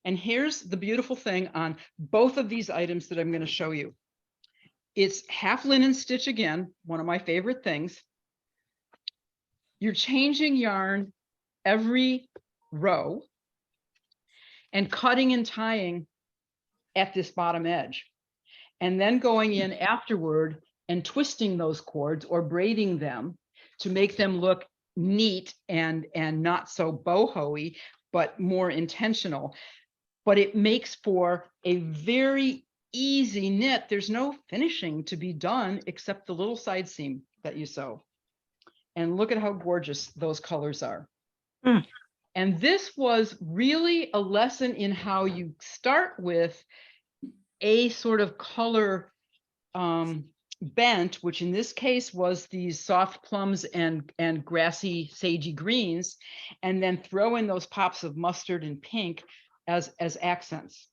And here's the beautiful thing on both of these items that I'm going to show you. It's half linen stitch again, one of my favorite things. You're changing yarn every row and cutting and tying at this bottom edge, and then going in afterward and twisting those cords or braiding them to make them look neat and not so boho-y, but more intentional. But it makes for a very easy knit. There's no finishing to be done except the little side seam that you sew. And look at how gorgeous those colors are. And this was really a lesson in how you start with a sort of color bent, which in this case was these soft plums and grassy sagey greens, and then throw in those pops of mustard and pink as accents.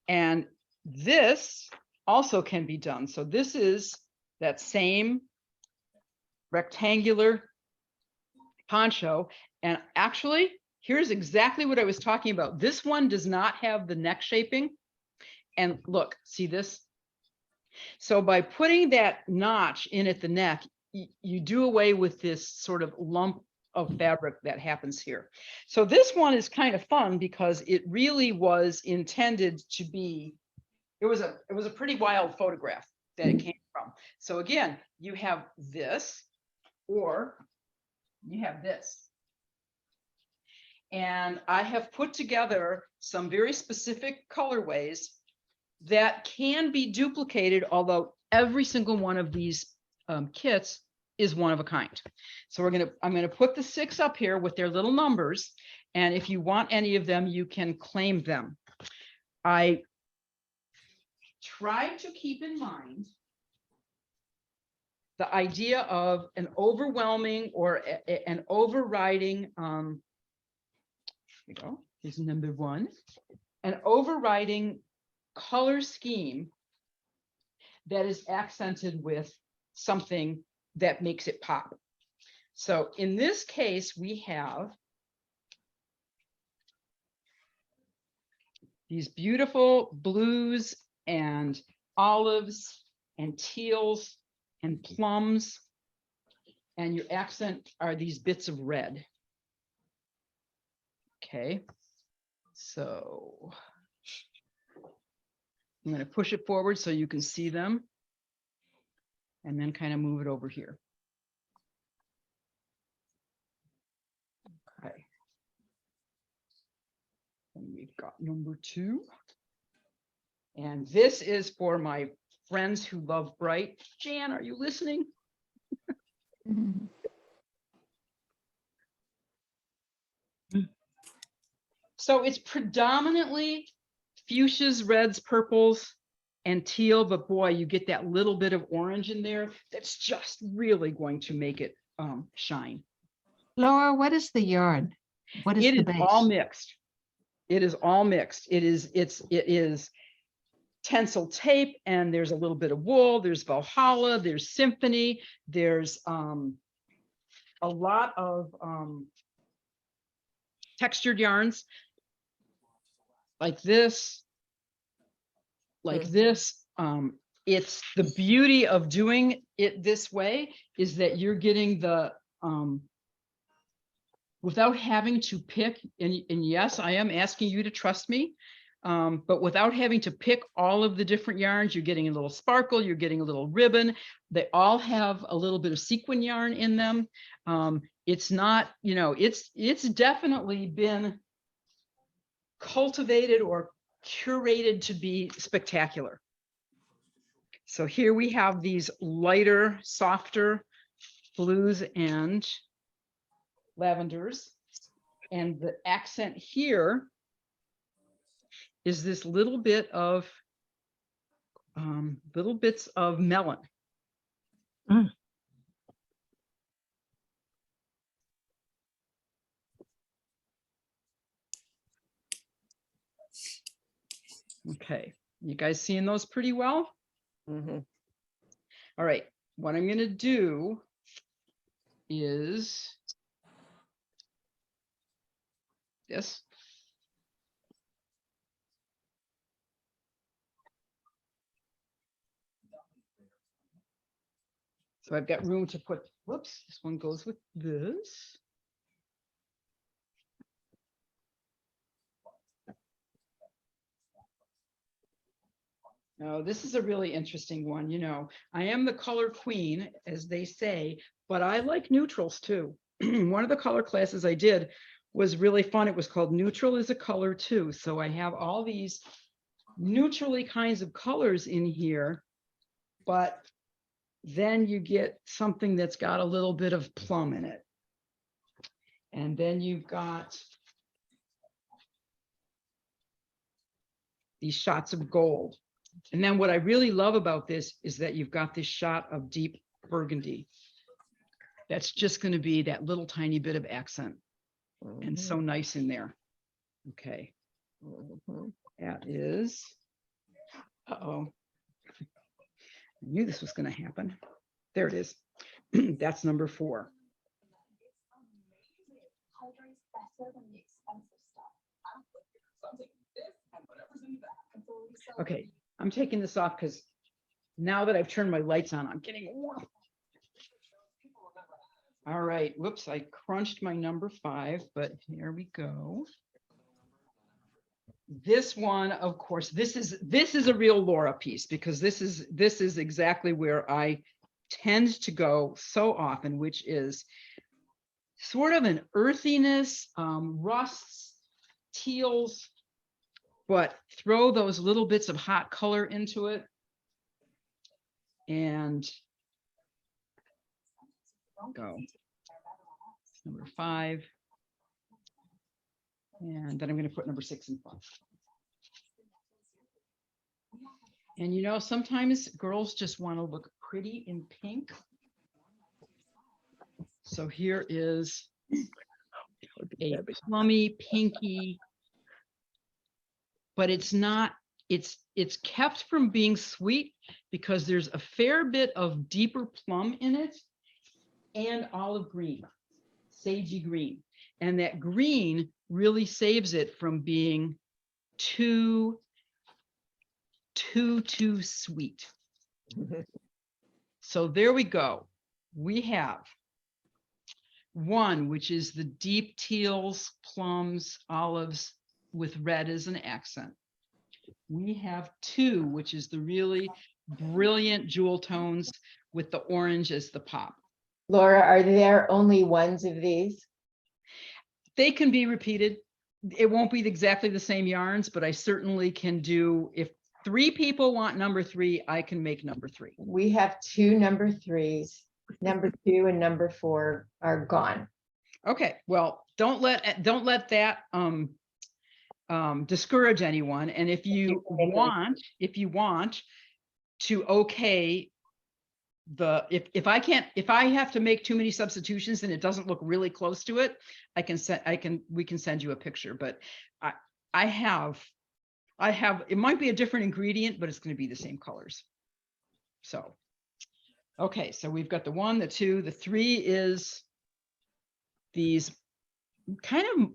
And this also can be done. So this is that same rectangular poncho. And actually, here's exactly what I was talking about. This one does not have the neck shaping. And look, see this? So by putting that notch in at the neck, you do away with this sort of lump of fabric that happens here. So this one is kind of fun because it really was intended to be, it was a pretty wild photograph that it came from. So again, you have this or you have this. And I have put together some very specific colorways that can be duplicated, although every single one of these kits is one of a kind. So I'm gonna put the 6 up here with their little numbers. And if you want any of them, you can claim them. I try to keep in mind the idea of an overwhelming or an overriding, here we go, here's number 1, an overriding color scheme that is accented with something that makes it pop. So in this case, we have these beautiful blues and olives and teals and plums, and your accent are these bits of red. Okay, so I'm going to push it forward so you can see them, and then kind of move it over here. Okay. And we've got number 2. And this is for my friends who love bright. Jan, are you listening? So it's predominantly fuchsias, reds, purples, and teal, but boy, you get that little bit of orange in there. That's just really going to make it shine. Laura, what is the yarn? What is It the is base? all mixed. It is all mixed. It is tensile tape, and there's a little bit of wool, there's Valhalla, there's Symphony, there's a lot of textured yarns like this, like this. It's the beauty of doing it this way is that you're getting the without having to pick, and yes, I am asking you to trust me, but without having to pick all of the different yarns, you're getting a little sparkle, you're getting a little ribbon. They all have a little bit of sequin yarn in them. It's not, you know, it's definitely been cultivated or curated to be spectacular. So here we have these lighter, softer blues and lavenders. And the accent here is this little bit of little bits of melon. Okay, you guys seeing those pretty well? All right, what I'm gonna do is this. So I've got room to put, whoops, this one goes with this. Now, this is a really interesting one. You know, I am the color queen, as they say, but I like neutrals too. One of the color classes I did was really fun. It was called Neutral is a Color Too. So I have all these neutrally kinds of colors in here, but then you get something that's got a little bit of plum in it. And then you've got these shots of gold. And then what I really love about this is that you've got this shot of deep burgundy. That's just going to be that little tiny bit of accent. And so nice in there. Okay. That is, uh-oh. I knew this was going to happen. There it is. That's number 4. Okay, I'm taking this off because now that I've turned my lights on, I'm getting warm. All right, whoops, I crunched my number 5, but here we go. This one, of course, this is a real Laura piece because this is exactly where I tend to go so often, which is sort of an earthiness, rusts, teals, but throw those little bits of hot color into it. And go. Number 5. And then I'm going to put number 6 in front. And you know, sometimes girls just want to look pretty in pink. So here is a plummy, pinky, but it's not, it's kept from being sweet because there's a fair bit of deeper plum in it and olive green, sagey green. And that green really saves it from being too sweet. So there we go. We have 1, which is the deep teals, plums, olives with red as an accent. We have 2, which is the really brilliant jewel tones with the orange as the pop. Laura, are there only ones of these? They can be repeated. it won't be exactly the same yarns, but I certainly can do, if 3 people want number 3, I can make number 3. We have 2 number 3s. Number 2 and number 4 are gone. Okay, well, don't let that discourage anyone. And if you want to okay if I have to make too many substitutions and it doesn't look really close to it, we can send you a picture. But I have it might be a different ingredient, but it's going to be the same colors. So okay, so we've got the 1, the 2, the 3 is these kind of,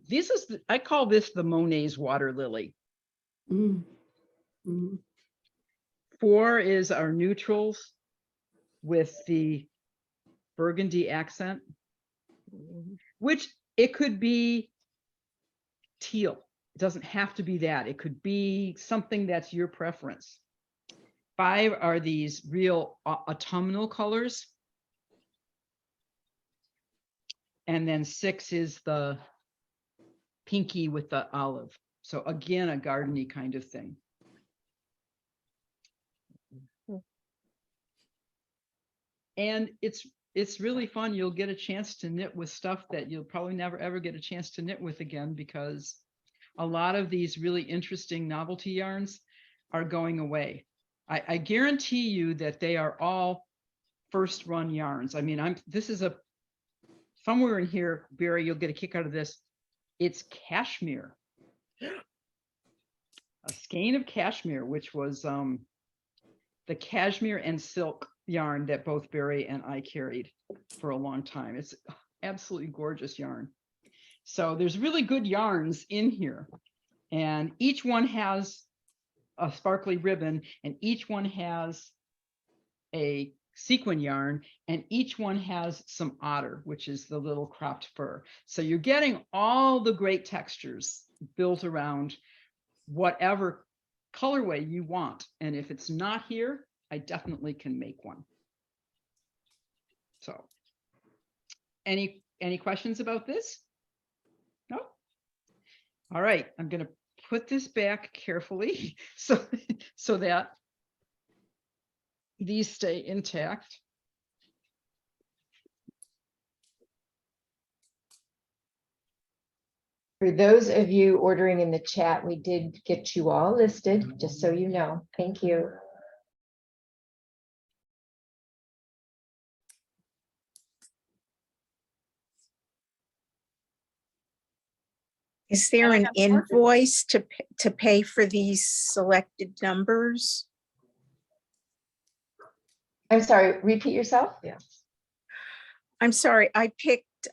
I call this the Monet's water lily. 4 is our neutrals with the burgundy accent, which it could be teal. It doesn't have to be that. It could be something that's your preference. 5 are these real autumnal colors. And then 6 is the pinky with the olive. So again, a gardeny kind of thing. And it's really fun. You'll get a chance to knit with stuff that you'll probably never ever get a chance to knit with again, because a lot of these really interesting novelty yarns are going away. I guarantee you that they are all first run yarns. I mean, this is somewhere in here, Barry, you'll get a kick out of this. It's cashmere, a skein of cashmere, which was the cashmere and silk yarn that both Barry and I carried for a long time. It's absolutely gorgeous yarn. So there's really good yarns in here, and each one has a sparkly ribbon, and each one has a sequin yarn, and each one has some otter, which is the little cropped fur. So you're getting all the great textures built around whatever colorway you want. And if it's not here, I definitely can make one. So any questions about this? No? All right, I'm going to put this back carefully so that these stay intact. For those of you ordering in the chat, we did get you all listed, just so you know. Thank you. Is there an invoice to pay for these selected numbers? I'm sorry, repeat yourself? Yeah. I'm sorry, I picked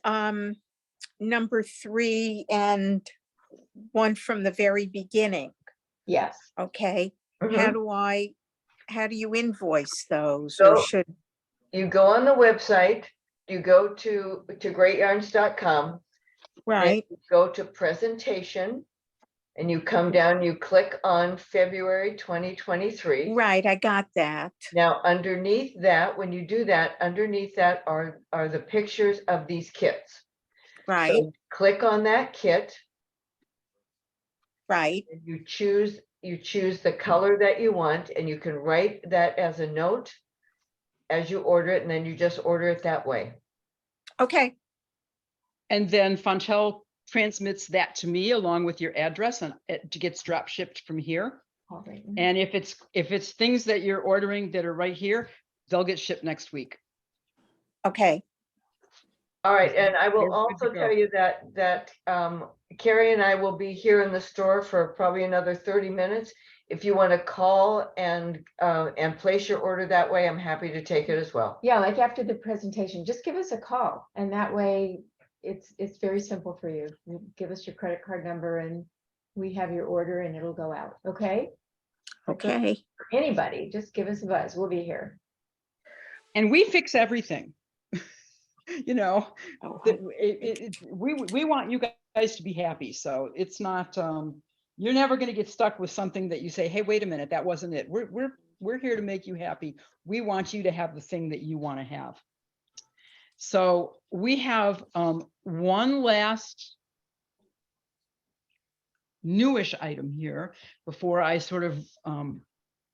number 3 and 1 from the very beginning. Yes. Okay. Mhm. How do you invoice those? So or should you go on the website, you go to greatyarns.com. Right. Go to presentation, and you come down, you click on February 2023. Right, I got that. Now, underneath that, when you do that, underneath that are the pictures of these kits. Right. So click on that kit. Right. And you choose the color that you want, and you can write that as a note as you order it, and then you just order it that way. Okay. And then Fontel transmits that to me along with your address, and it gets drop shipped from here. All right. And if it's things that you're ordering that are right here, they'll get shipped next week. Okay. All right, and I will They're good to also go. tell you that Carrie and I will be here in the store for probably another 30 minutes. If you want to call and place your order that way, I'm happy to take it as well. Yeah, like after the presentation, just give us a call, and that way it's very simple for you. You give us your credit card number and we have your order and it'll go out. Okay. Okay. For anybody, just give us a buzz. We'll be here. And we fix everything. You know, we want you guys to be happy. So it's not, you're never going to get stuck with something that you say, hey, wait a minute, that wasn't it. We're here to make you happy. We want you to have the thing that you want to have. So we have one last newish item here before I sort of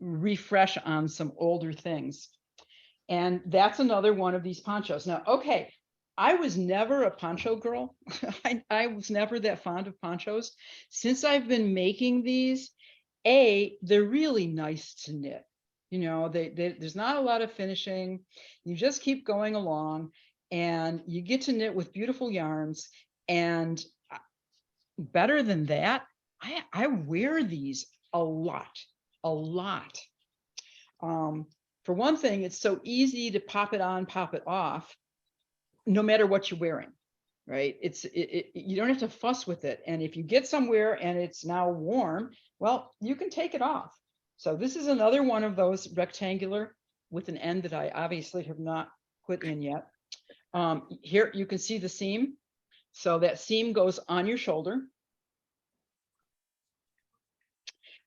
refresh on some older things. And that's another one of these ponchos. Now, okay, I was never a poncho girl. I was never that fond of ponchos. Since I've been making these, they're really nice to knit. You know, there's not a lot of finishing. You just keep going along and you get to knit with beautiful yarns. And better than that, I wear these a lot. For one thing, it's so easy to pop it on, pop it off, no matter what you're wearing, right? You don't have to fuss with it. And if you get somewhere and it's now warm, well, you can take it off. So this is another one of those rectangular with an end that I obviously have not put in yet. Here you can see the seam. So that seam goes on your shoulder.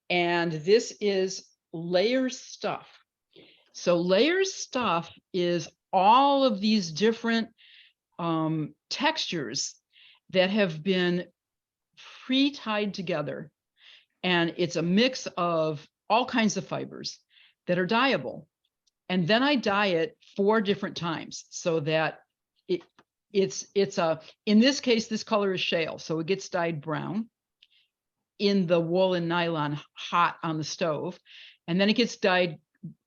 And this is layers stuff. So layers stuff is all of these different textures that have been pre-tied together. And it's a mix of all kinds of fibers that are dyeable. And then I dye it 4 different times so that in this case, this color is shale. So it gets dyed brown in the wool and nylon hot on the stove. And then it gets dyed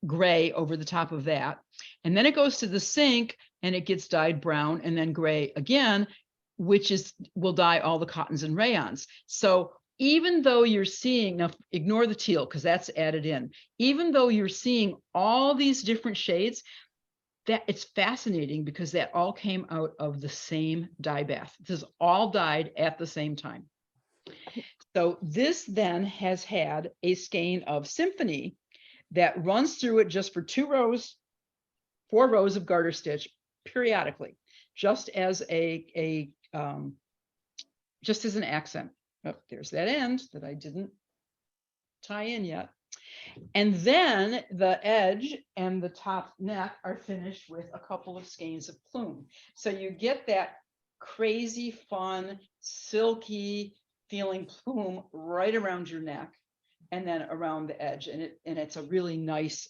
gray over the top of that. And then it goes to the sink and it gets dyed brown and then gray again, which will dye all the cottons and rayons. So even though you're seeing, now ignore the teal because that's added in, even though you're seeing all these different shades, that it's fascinating because that all came out of the same dye bath. This is all dyed at the same time. So this then has had a skein of Symphony that runs through it just for 4 rows of garter stitch periodically, just as an accent. Oh, there's that end that I didn't tie in yet. And then the edge and the top neck are finished with a couple of skeins of plume. So you get that crazy fun, silky feeling plume right around your neck and then around the edge. And it's a really nice,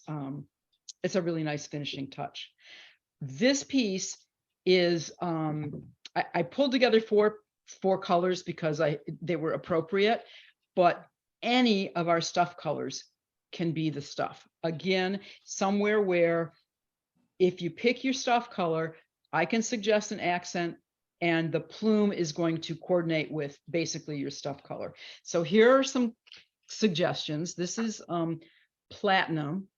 finishing touch. This piece is, I pulled together four colors because they were appropriate, but any of our stuff colors can be the stuff. Again, somewhere where if you pick your stuff color, I can suggest an accent and the plume is going to coordinate with basically your stuff color. So here are some suggestions. This is platinum.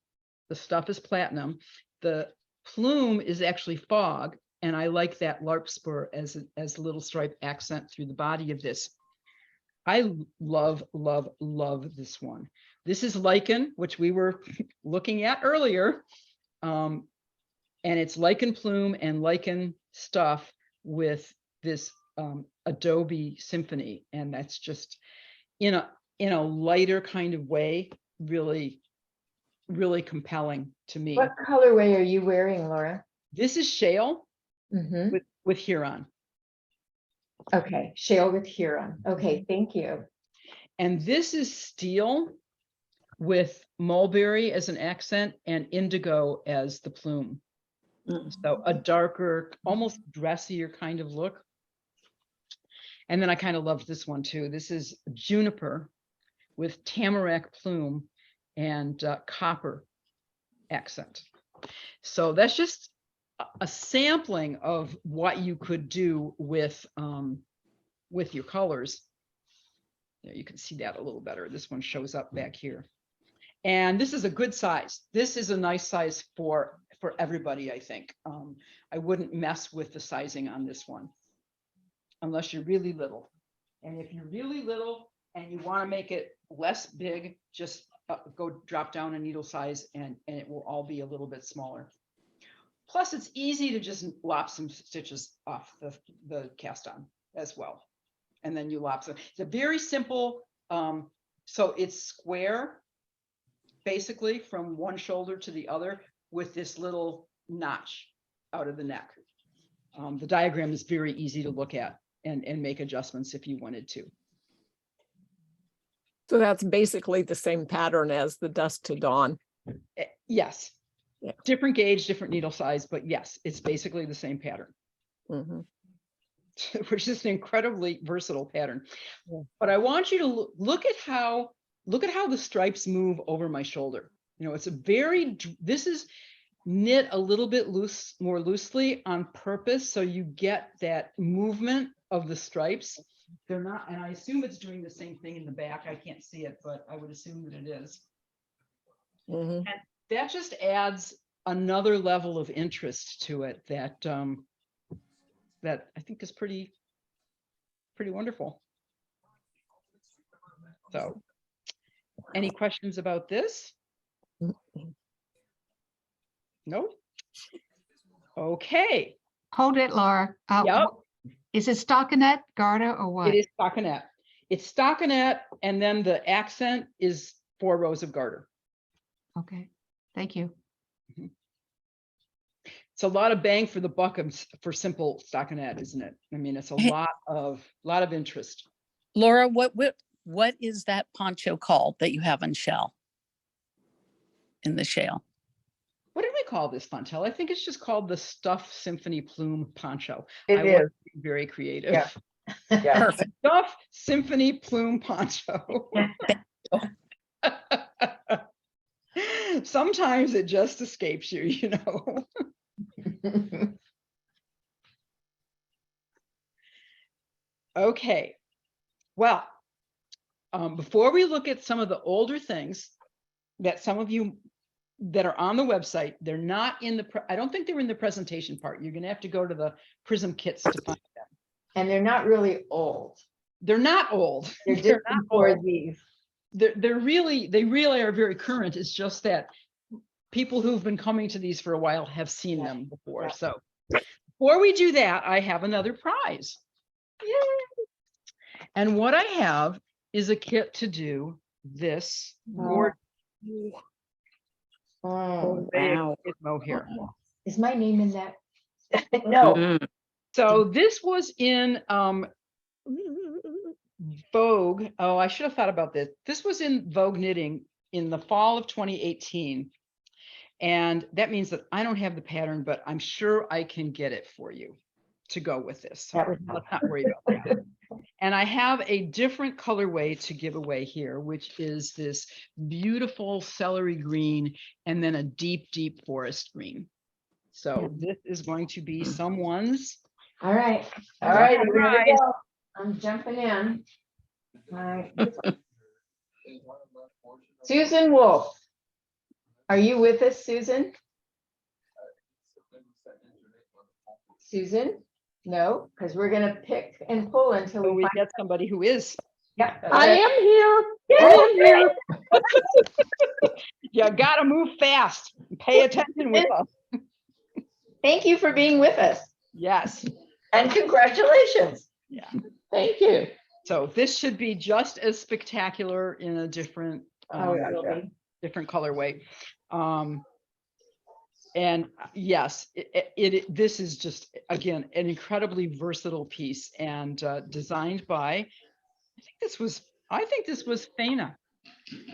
The stuff is platinum. The plume is actually fog. And I like that larkspur as a little stripe accent through the body of this. I love, love, love this one. This is lichen, which we were looking at earlier. And it's lichen plume and lichen stuff with this Adobe Symphony. And that's just in a lighter kind of way, really, really compelling to me. What colorway are you wearing, Laura? This is shale with Huron. Okay, shale with Huron. Okay, thank you. And this is steel with mulberry as an accent and indigo as the plume. So a darker, almost dressier kind of look. And then I kind of love this one too. This is juniper with tamarack plume and copper accent. So that's just a sampling of what you could do with your colors. You can see that a little better. This one shows up back here. And this is a good size. This is a nice size for everybody, I think. I wouldn't mess with the sizing on this one unless you're really little. And if you're really little and you want to make it less big, just go drop down a needle size and it will all be a little bit smaller. Plus, it's easy to just lop some stitches off the cast on as well. And then you lop them. It's a very simple, so it's square, basically from one shoulder to the other with this little notch out of the neck. The diagram is very easy to look at and make adjustments if you wanted to. So that's basically the same pattern as the dusk to dawn. Yes. Yeah. Different gauge, different needle size, but yes, it's basically the same pattern. Mhm. Which is an incredibly versatile pattern. Yeah. But I want you to look at how the stripes move over my shoulder. You know, it's a this is knit a little bit more loosely on purpose, so you get that movement of the stripes. They're not, and I assume it's doing the same thing in the back. I can't see it, but I would assume that it is. Mhm. And that just adds another level of interest to it that that I think is pretty wonderful. So, any questions about this? No? Okay. Hold it, Laura. Yep. Is it stockinette, garter, or what? It is stockinette. It's stockinette, and then the accent is 4 rows of garter. Okay, thank you. It's a lot of bang for the buck for simple stockinette, isn't it? I mean, it's a lot of interest. Laura, what is that poncho called that you have in shell? In the shell? What did we call this, Fontel? I think it's just called the Stuff Symphony Plume Poncho. It I is. was very creative. Yeah. Yeah. Perfect. Stuff Symphony Plume Poncho. Sometimes it just escapes you, you know. Okay. Well, before we look at some of the older things that some of you that are on the website, they're not in I don't think they're in the presentation part. You're going to have to go to the Prism kits to find them. And they're not really old. They're not old. They're just before these. They really are very current. It's just that people who've been coming to these for a while have seen them before. Yeah. So before we do that, I have another prize. Yay! And what I have is a kit to do this board. Oh, Wow. Here. Is my name in that? No. So this was in Vogue. Oh, I should have thought about this. This was in Vogue Knitting in the fall of 2018. And that means that I don't have the pattern, but I'm sure I can get it for you to go with this. So let's not worry about that. And I have a different colorway to give away here, which is this beautiful celery green and then a deep, deep forest green. So this is going to be someone's. All right. All right, right. here we go. I'm jumping in. All right. Susan Wolf. Are you with us, Susan? Susan? No, because we're going to pick and pull until So we we find. get somebody who is. Yeah, I am here. I am here. You gotta move fast. Pay attention with us. Thank you for being with us. Yes. And congratulations. Yeah. Thank you. So this should be just as spectacular in a different different colorway. And yes, this is just, again, an incredibly versatile piece and designed by, I think this was Faina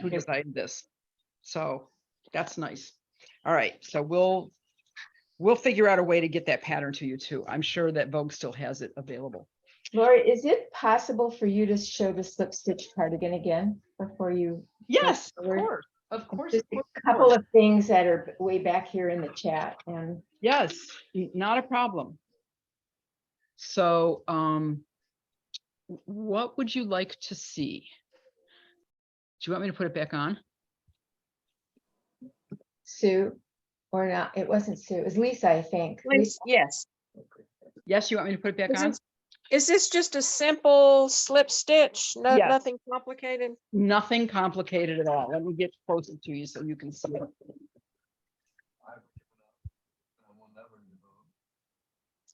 who designed this. So that's nice. All right, so we'll figure out a way to get that pattern to you too. I'm sure that Vogue still has it available. Laura, is it possible for you to show the slip stitch cardigan again before you? Yes, of course. Just a couple of things that are way back here in the chat. And yes, not a problem. So what would you like to see? Do you want me to put it back on? Sue, or not? It wasn't Sue. It was Lisa, I think. Lisa. Yes. Yes, you want me to put it back on? Is this just a simple slip stitch? No, Yes. Nothing complicated? Nothing complicated at all. Let me get closer to you so you can see it.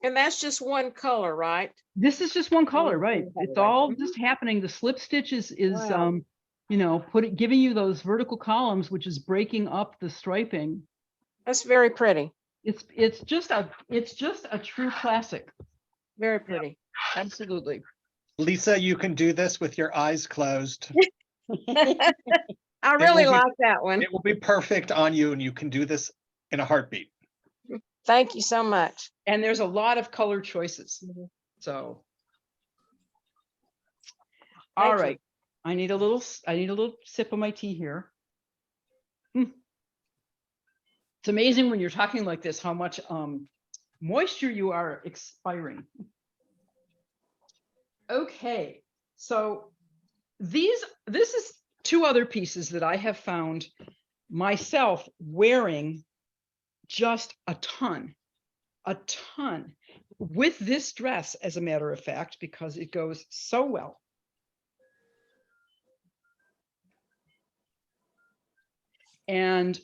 And that's just one color, right? This is just one color, right? It's all just happening. The slip stitch is Wow. you know, giving you those vertical columns, which is breaking up the striping. That's very pretty. It's just a true classic. Very pretty. Absolutely. Lisa, you can do this with your eyes closed. I will really be- like that one. It will be perfect on you and you can do this in a heartbeat. Thank you so much. And there's a lot of color choices. So. All Thank you. right, I need a little sip of my tea here. It's amazing when you're talking like this, how much moisture you are expiring. Okay, so this is two other pieces that I have found myself wearing just a ton with this dress, as a matter of fact, because it goes so well. And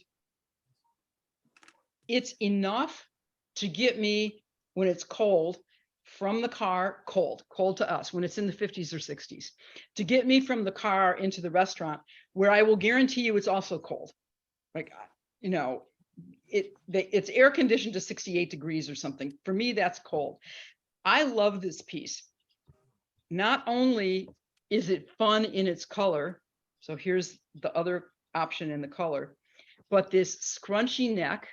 it's enough to get me, when it's cold, from the car, cold to us, when it's in the 50s or 60s, to get me from the car into the restaurant, where I will guarantee you it's also cold. Like, you know, it's air conditioned to 68 degrees or something. For me, that's cold. I love this piece. Not only is it fun in its color, so here's the other option in the color, but this scrunchy neck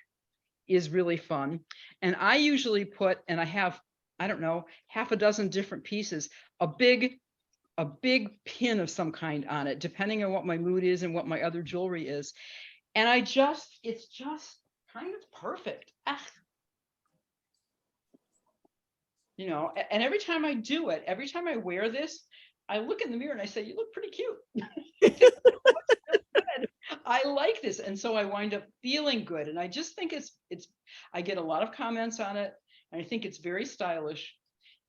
is really fun. And I usually put, and I have, I don't know, half a dozen different pieces, a big pin of some kind on it, depending on what my mood is and what my other jewelry is. And it's just kind of perfect. You know, and every time I do it, every time I wear this, I look in the mirror and I say, you look pretty cute. I like this. And so I wind up feeling good. And I just think I get a lot of comments on it. And I think it's very stylish.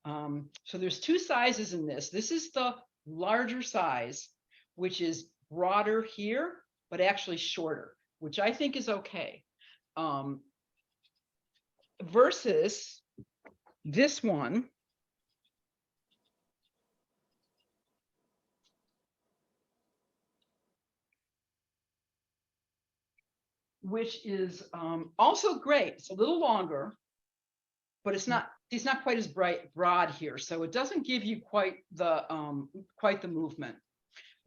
So there's two sizes in this. This is the larger size, which is broader here, but actually shorter, which I think is okay. Versus this one, which is also great. It's a little longer, but it's not quite as broad here. So it doesn't give you quite the movement.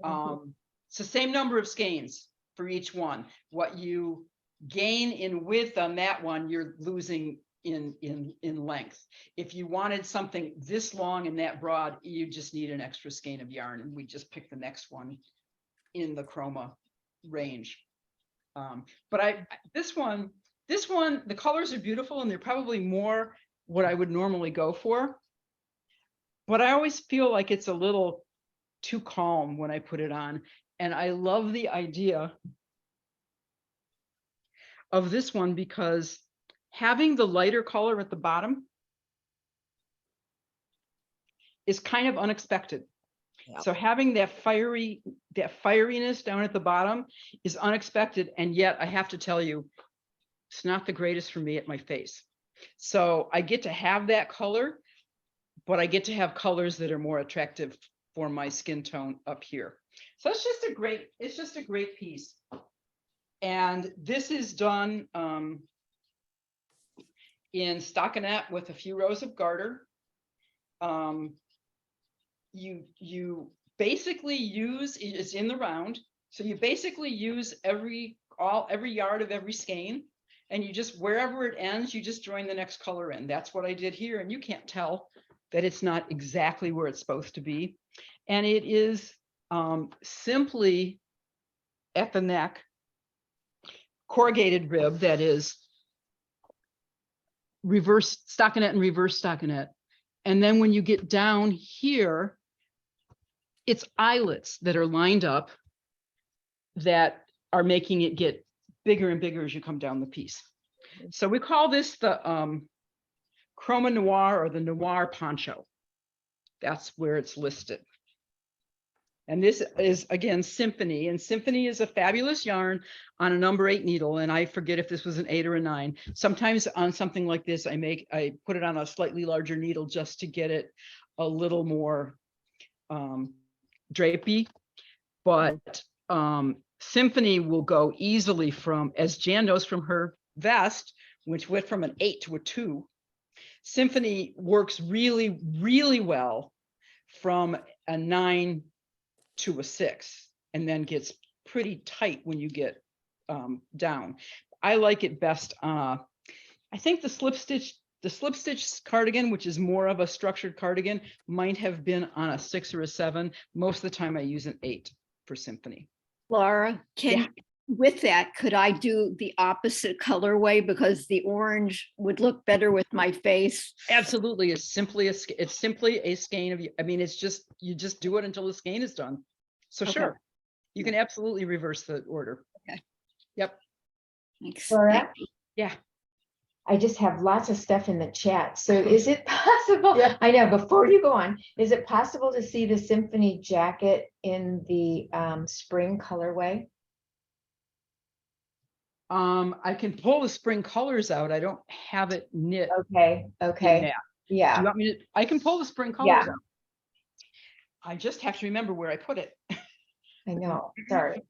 It's the same number of skeins for each one. What you gain in width on that one, you're losing in length. If you wanted something this long and that broad, you just need an extra skein of yarn, and we just pick the next one in the chroma range. But this one, the colors are beautiful, and they're probably more what I would normally go for. But I always feel like it's a little too calm when I put it on. And I love the idea of this one because having the lighter color at the bottom is kind of unexpected. Yep. So having that fieriness down at the bottom is unexpected. And yet I have to tell you, it's not the greatest for me at my face. So I get to have that color, but I get to have colors that are more attractive for my skin tone up here. So it's just a great piece. And this is done in stockinette with a few rows of garter. You basically use, it's in the round, so you basically use every yard of every skein, and you just, wherever it ends, you just join the next color in. That's what I did here, and you can't tell that it's not exactly where it's supposed to be. And it is simply at the neck, corrugated rib, that is reverse stockinette and reverse stockinette. And then when you get down here, it's eyelets that are lined up that are making it get bigger and bigger as you come down the piece. So we call this the Chroma Noir, or the Noir Poncho. That's where it's listed. And this is, again, Symphony. And Symphony is a fabulous yarn on a number 8 needle. And I forget if this was an 8 or a 9. Sometimes on something like this, I put it on a slightly larger needle just to get it a little more drapey. But Symphony will go easily from, as Jan knows from her vest, which went from an 8 to a 2. Symphony works really, really well from a 9 to a 6. and then gets pretty tight when you get down. I like it best. I think the slip stitch cardigan, which is more of a structured cardigan, might have been on a 6 or a 7. Most of the time I use an 8 for symphony. Laura, with that, could I do the opposite colorway because the orange would look better with my face? Absolutely. It's simply a skein of, I mean, it's just, you just do it until the skein is done. So Okay. sure, you can absolutely reverse the order. Okay. Yep. Thanks. Laura? Yeah. I just have lots of stuff in the chat. So is it possible? I know, before you go on, is it possible to see the symphony jacket in the spring colorway? I can pull the spring colors out. I don't have it knit. Okay. Okay. in that. Yeah. Do you want me to? I can pull the spring colors out. I just have to remember where I put it. I know. Sorry.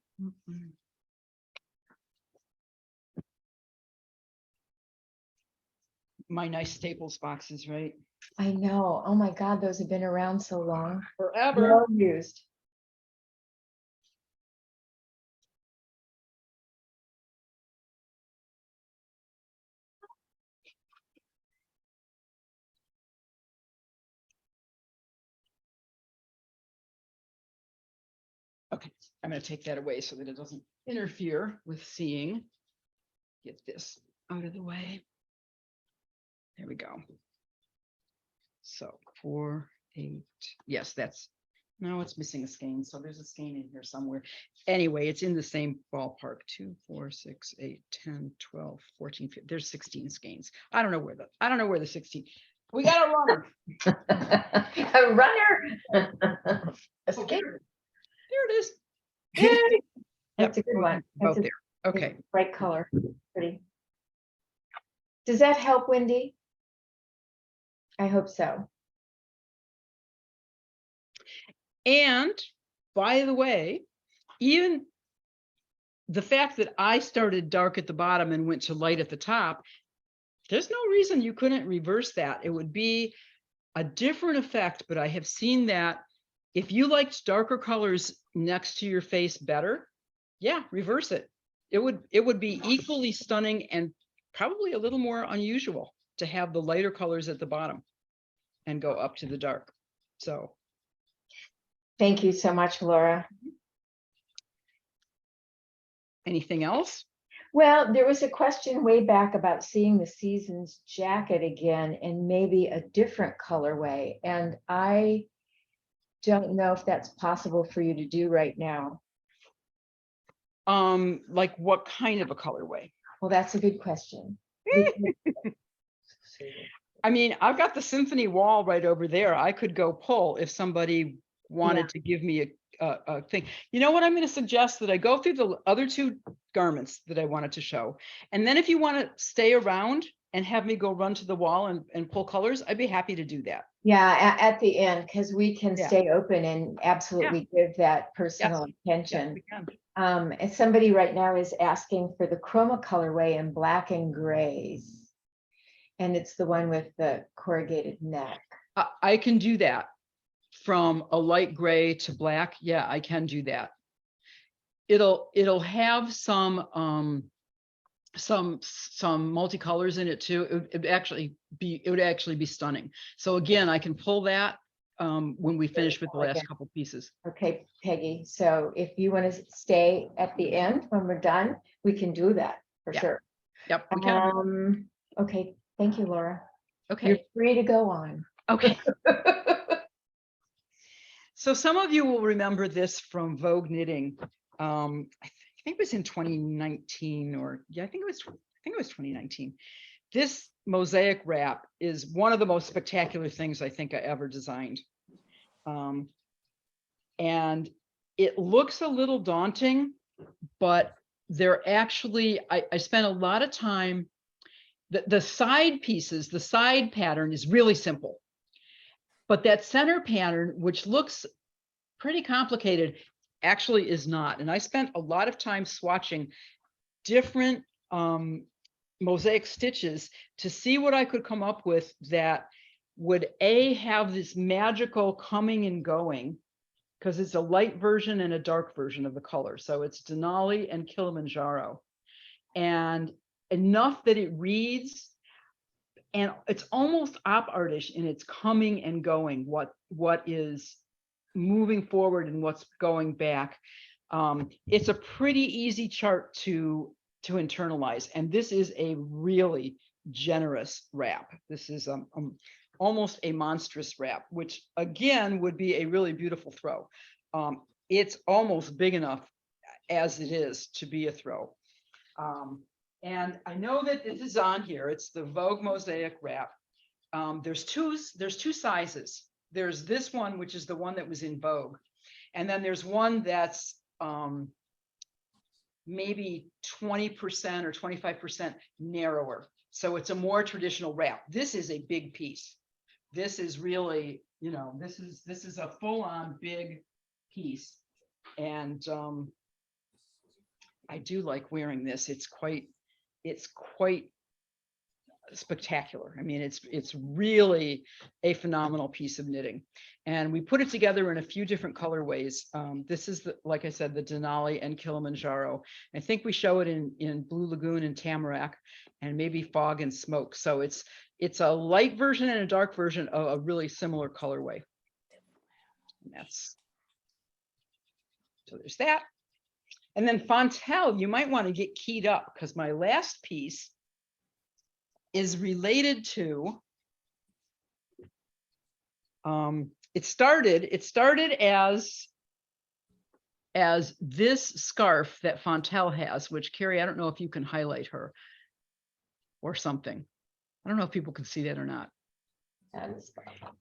My nice Staples boxes, right? I know. Oh my God, those have been around so long. Forever. Well used. Okay, I'm going to take that away so that it doesn't interfere with seeing. Get this out of the way. There we go. So 4, 8. Yes, that's, no, it's missing a skein. So there's a skein in here somewhere. Anyway, it's in the same ballpark. 2, 4, 6, 8, 10, 12, 14, 15. There's 16 skeins. I don't know where the 16. We got a runner. A runner. A skein. There it is. Yay. That's Yep, a good one. both That's there. Okay. Bright color. Pretty. Does that help, Wendy? I hope so. And by the way, even the fact that I started dark at the bottom and went to light at the top, there's no reason you couldn't reverse that. It would be a different effect, but I have seen that if you liked darker colors next to your face better, yeah, reverse it. It would be equally stunning and probably a little more unusual to have the lighter colors at the bottom and go up to the dark. So thank you so much, Laura. Anything else? Well, there was a question way back about seeing the season's jacket again and maybe a different colorway. And I don't know if that's possible for you to do right now. Like what kind of a colorway? Well, that's a good question. I mean, I've got the symphony wall right over there. I could go pull if somebody wanted to give me a thing. You know what I'm going to suggest? That I go through the other 2 garments that I wanted to show. And then if you want to stay around and have me go run to the wall and pull colors, I'd be happy to do that. Yeah, at the end, because we can stay open and absolutely give that personal attention. Yes, we can. And somebody right now is asking for the chroma colorway in black and grays. And it's the one with the corrugated neck. I can do that from a light gray to black. Yeah, I can do that. It'll have some multicolors in it too. It would actually be stunning. So again, I can pull that when we finish with the last couple pieces. Okay, Peggy. So if you want to stay at the end when we're done, we can do that for sure. Yep, we can. Okay, thank you, Laura. Okay. You're free to go on. Okay. So some of you will remember this from Vogue Knitting. I think it was in 2019 or I think it was 2019. This mosaic wrap is one of the most spectacular things I think I ever designed. And it looks a little daunting, but they're actually, I spent a lot of time, the side pieces, the side pattern is really simple. But that center pattern, which looks pretty complicated, actually is not. And I spent a lot of time swatching different mosaic stitches to see what I could come up with that would have this magical coming and going because it's a light version and a dark version of the color. So it's Denali and Kilimanjaro. And enough that it reads, and it's almost op artish in its coming and going, what is moving forward and what's going back. It's a pretty easy chart to internalize, and this is a really generous wrap. This is almost a monstrous wrap, which again would be a really beautiful throw. It's almost big enough as it is to be a throw. And I know that this is on here. It's the Vogue Mosaic wrap. There's two sizes. There's this one, which is the one that was in Vogue. And then there's one that's maybe 20% or 25% narrower. So it's a more traditional wrap. This is a big piece. This is really, you know, this is a full-on big piece. And I do like wearing this. It's quite spectacular. I mean, it's really a phenomenal piece of knitting, and we put it together in a few different colorways. This is like I said, the Denali and Kilimanjaro. I think we show it in Blue Lagoon and Tamarack, and maybe Fog and Smoke. So it's a light version and a dark version of a really similar colorway. And so there's that. And then Fontel, you might want to get keyed up, because my last piece is related to, it started as this scarf that Fontel has, which Carrie, I don't know if you can highlight her or something. I don't know if people can see that or not.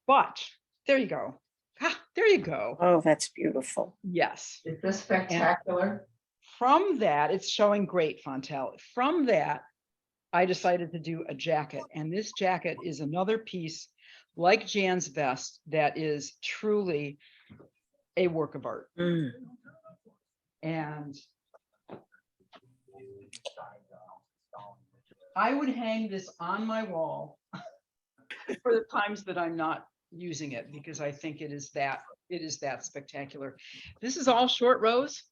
But there you go. Ah, there you go. Oh, that's beautiful. Yes. Is this spectacular? From that, it's showing great, Fontel. From that, I decided to do a jacket, and this jacket is another piece like Jan's vest that is truly a work of art. And I would hang this on my wall for the times that I'm not using it, because I think it is that spectacular. This is all short rows,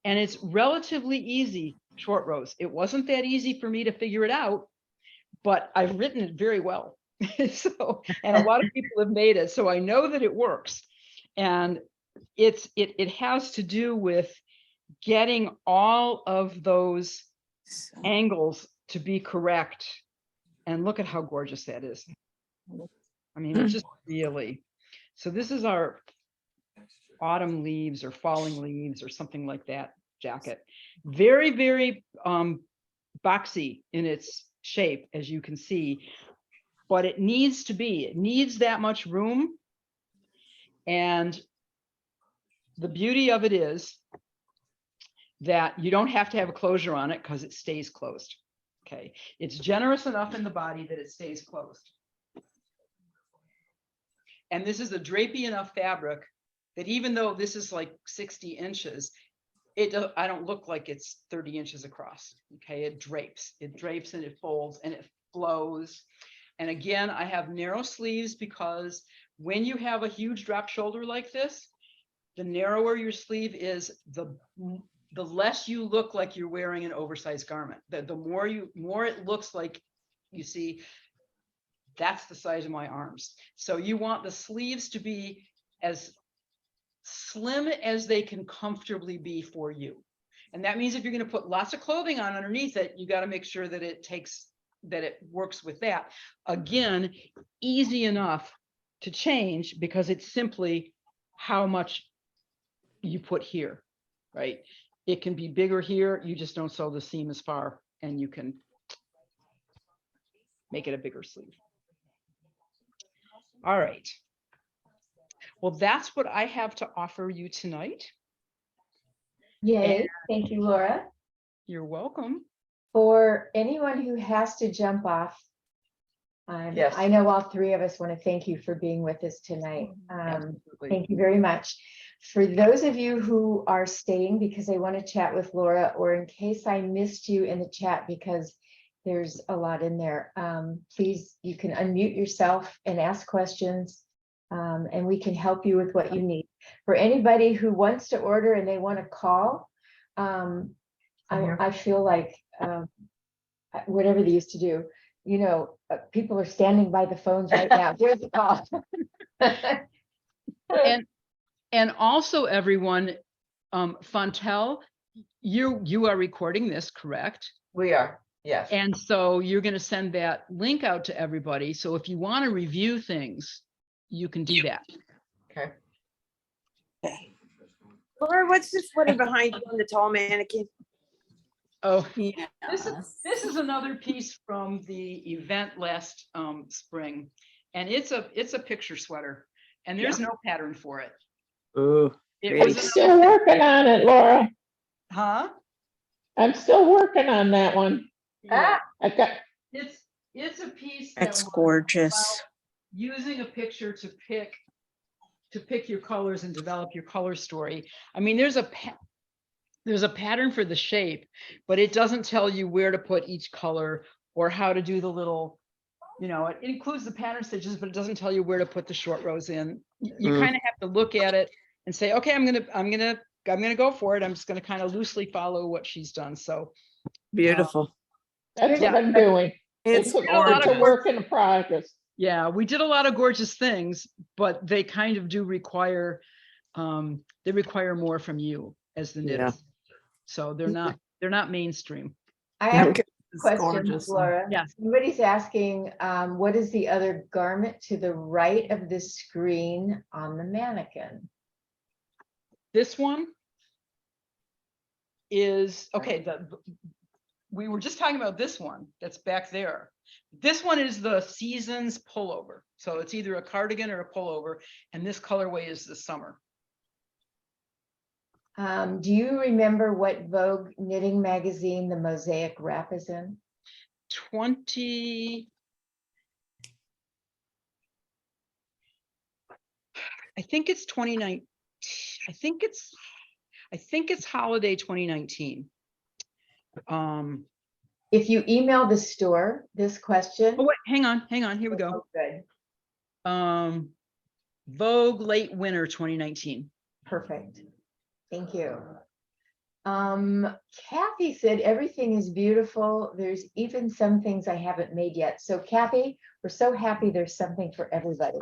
and it's relatively easy short rows. It wasn't that easy for me to figure it out, but I've written it very well. So, and a lot of people have made it, so I know that it works. And it has to do with getting all of those angles to be correct. And look at how gorgeous that is. I mean, it's just really. So this is our autumn leaves or falling leaves or something like that jacket. Very, very boxy in its shape, as you can see, but it needs that much room. And the beauty of it is that you don't have to have a closure on it, because it stays closed. Okay, it's generous enough in the body that it stays closed. And this is a drapey enough fabric that even though this is like 60 inches, I don't look like it's 30 inches across. Okay, it drapes and it folds and it flows. And again, I have narrow sleeves, because when you have a huge drop shoulder like this, the narrower your sleeve is, the less you look like you're wearing an oversized garment. The more it looks like, you see, that's the size of my arms. So you want the sleeves to be as slim as they can comfortably be for you. And that means if you're going to put lots of clothing on underneath it, you got to make sure that it works with that. Again, easy enough to change, because it's simply how much you put here, right? It can be bigger here. You just don't sew the seam as far, and you can make it a bigger sleeve. All right. Well, that's what I have to offer you tonight. Yay, And thank you, Laura. you're welcome. For anyone who has to jump off, Yes. I know all three of us want to thank you for being with us tonight. Absolutely. Thank you very much. For those of you who are staying because they want to chat with Laura, or in case I missed you in the chat because there's a lot in there, please, you can unmute yourself and ask questions, and we can help you with what you need. for anybody who wants to order and they want to call, I feel like whatever they used to do, you know, people are standing by the phones right now. Here's the call. And also everyone, Fontel, you are recording this, correct? We are, yes. And so you're going to send that link out to everybody. So if you want to review things, you can do that. Okay. Laura, what's this sweater behind you on the tall mannequin? Oh, Yeah. this is another piece from the event last spring, and it's a picture sweater, and there's no pattern for it. Ooh, It pretty. was Still working on it, Laura. Huh? I'm still working on that one. Yeah. I got, It's a piece That's was gorgeous. about using a picture to pick your colors and develop your color story. I mean, there's a pattern for the shape, but it doesn't tell you where to put each color or how to do the little, you know, it includes the pattern stitches, but it doesn't tell you where to put the short rows in. You kind of have to look at it and say, okay, I'm gonna go for it. I'm just gonna kind of loosely follow what she's done. So Beautiful. that's what I'm doing. It's It's a work in progress. yeah, we did a lot of gorgeous things, but they kind of do require, they require more from you as the knitter. Yeah. So they're not mainstream. I have Okay. a question, gorgeous. Laura. Yes. Somebody's asking, what is the other garment to the right of the screen on the mannequin? This one is, okay, we were just talking about this one that's back there. This one is the season's pullover. So it's either a cardigan or a pullover, and this colorway is the summer. Do you remember what Vogue knitting magazine the mosaic wrap is in? 20, I think it's 29. I think it's holiday 2019. If you email the store this question. Oh wait, hang on, here we go. Oh, good. Vogue late winter 2019. Perfect. Thank you. Kathy said everything is beautiful. There's even some things I haven't made yet. So Kathy, we're so happy there's something for everybody.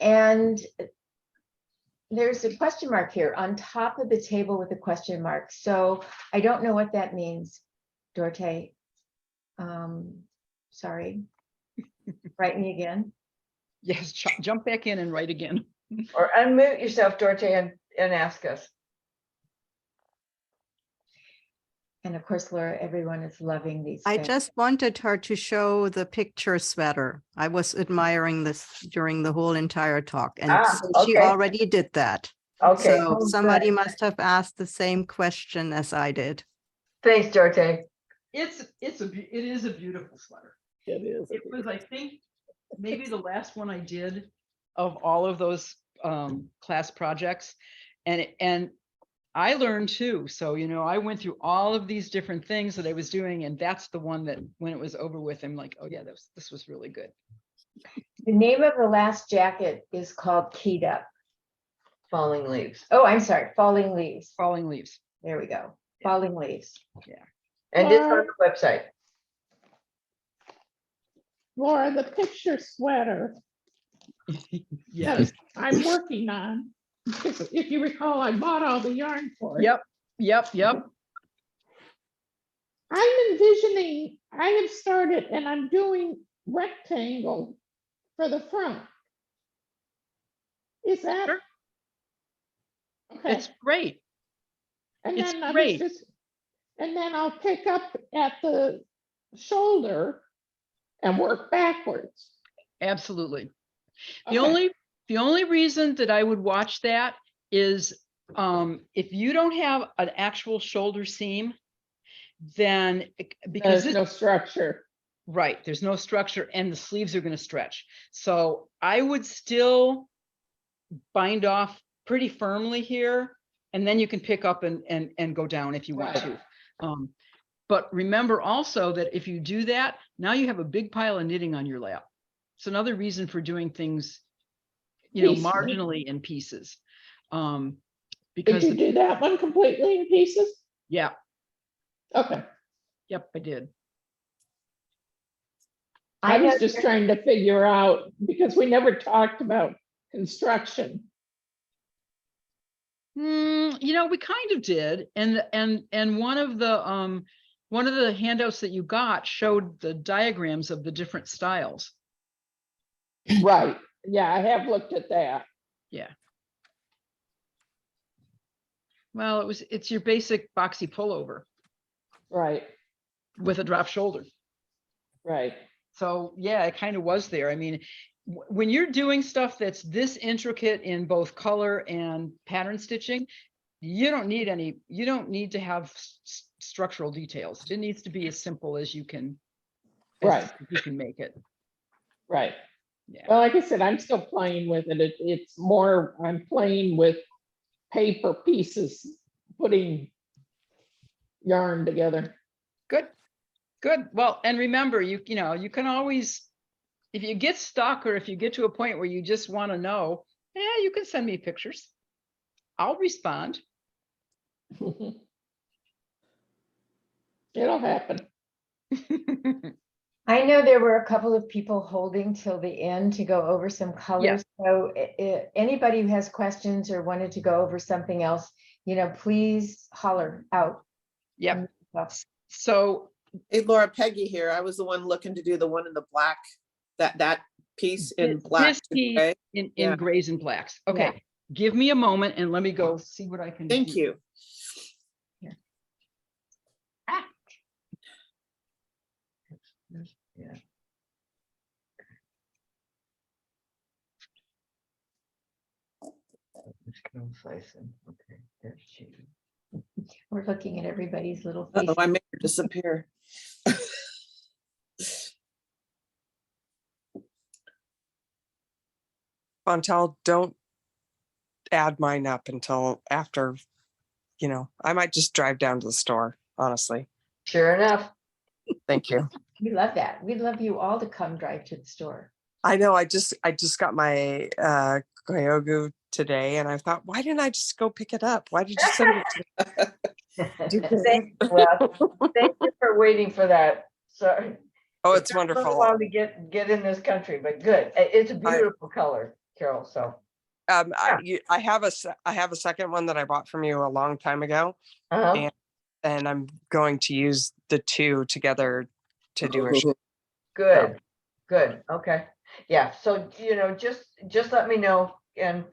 And there's a question mark here on top of the table with a question mark. So I don't know what that means, Dorte. Sorry. Write me again. Yes, jump back in and write again. Or unmute yourself, Dorte, and ask us. And of course, Laura, everyone is loving these. I things. just wanted her to show the picture sweater. I was admiring this during the whole entire talk, and so she okay. already did that. Okay. So somebody must have asked the same question as I did. Thanks, Dorte. It is a beautiful sweater. It is. It was, I think, maybe the last one I did of all of those class projects, and I learned too. So, you know, I went through all of these different things that I was doing, and that's the one that when it was over with, I'm like, oh yeah, this was really good. The name of the last jacket is called Keyed Up. Falling Leaves. Oh, I'm sorry, Falling Leaves. Falling Leaves. There we go. Falling Leaves. Yeah. And it's on the website. Laura, the picture sweater Yes. I'm working on. If you recall, I bought all the yarn for it. Yep. I'm envisioning, I have started and I'm doing rectangle for the front. Is that? Sure. Okay. It's great. And it's then great. And then I'll pick up at the shoulder and work backwards. Absolutely. Okay. The only reason that I would watch that is if you don't have an actual shoulder seam, then because there's no structure. Right, there's no structure and the sleeves are going to stretch. So I would still bind off pretty firmly here, and then you can pick up and go down if you want to. But remember also that if you do that, now you have a big pile of knitting on your lap. it's another reason for doing things, you know, Piecemeal. marginally in pieces. Did Because you do that one completely in pieces? yeah, Okay. yep, I did. I was know just there- trying to figure out, because we never talked about construction. You know, we kind of did, and one of the handouts that you got showed the diagrams of the different styles. Right. Yeah, I have looked at that. Yeah. Well, it's your basic boxy pullover Right. with a drop shoulder. Right. So yeah, it kind of was there. I mean, when you're doing stuff that's this intricate in both color and pattern stitching, you don't need to have structural details. It needs to be as simple as you can, Right. you can make it. Right. Yeah. Well, like I said, I'm still playing with it. It's more, I'm playing with paper pieces, putting yarn together. Good. Good. Well, and remember, you know, you can always, if you get stuck or if you get to a point where you just want to know, yeah, you can send me pictures. I'll respond. It'll happen. I know there were a couple of people holding till the end to go over some colors. So anybody who has questions or wanted to go over something else, you know, please holler out. Yep. So Hey, Laura, Peggy here. I was the one looking to do the one in the black, that piece in black. this piece right? in Yeah. grays and blacks. Okay. Yeah. Give me a moment and let me go see what I can do. Thank you. Yeah. Okay, there's she. We're looking at everybody's little Uh-oh, face. I made her disappear. Montel, don't add mine up until after, you know, I might just drive down to the store, honestly. Sure enough. Thank you. We love that. We'd love you all to come drive to the store. I know I just got my Kyogu today and I thought, why didn't I just go pick it up? Why did you send it Well, thank you for waiting for that. Sorry. Oh, it's It took a little wonderful. while to get in this country, but good. It's a beautiful color, Carol. So I have a second one that I bought from you a long time ago, and I'm going to use the two together to do a show. good. Good. Okay. Yeah. So, you know, just let me know and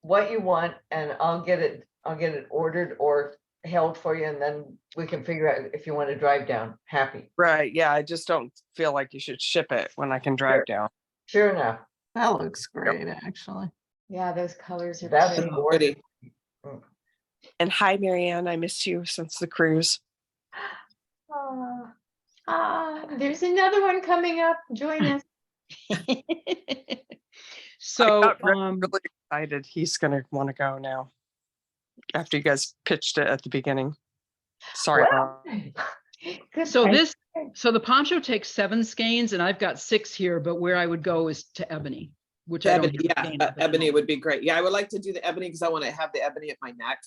what you want and I'll get it ordered or held for you, and then we can figure out if you want to drive down. Happy. Right. Yeah. I just don't feel like you should ship it when I can drive down. Sure enough. That looks great, actually. Yeah, those colors are That's pretty. gorgeous. And hi, Marianne. I missed you since the cruise. There's another one coming up. Join us. So I got really excited. He's gonna want to go now. After you guys pitched it at the beginning. Sorry. So the poncho takes 7 skeins and I've got 6 here, but where I would go is to ebony, which I don't Ebony, have a skein of at the ebony moment. would be great. Yeah, I would like to do the ebony because I want to have the ebony at my neck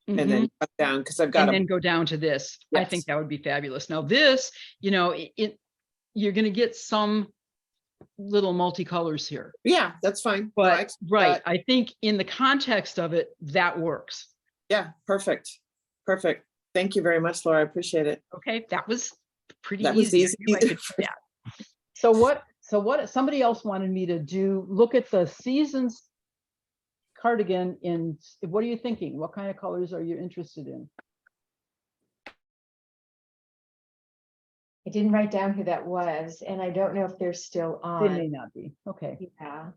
and Mhm. then cut down because I've got And a then go down to this. I Yes. think that would be fabulous. Now this, you know, you're going to get some little multicolors here. Yeah, that's fine. But right, I think in the context of it, that works. Yeah, perfect. Perfect. Thank you very much, Laura. I appreciate it. Okay, that was pretty That easy. was I knew I could do that. So what somebody else wanted me to do, look at the seasons cardigan in, what are you thinking? What kind of colors are you interested in? I didn't write down who that was, and I don't know if they're still on. They may not be. Okay. Yeah.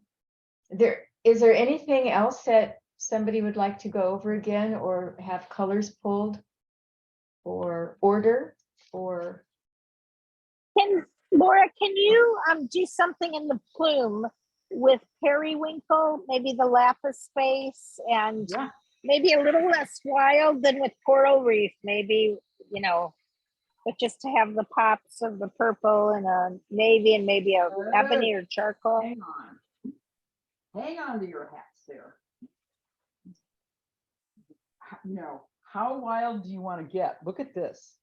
Is there anything else that somebody would like to go over again or have colors pulled or order or? Laura, can you do something in the plume with periwinkle, maybe the lapis face, and maybe a little less wild than with coral reef, maybe, you know, But just to have the pops of the purple and a navy and maybe a ebony or charcoal. Hang on. Hang on to your hats there. You know, how wild do you want to get? Look at this.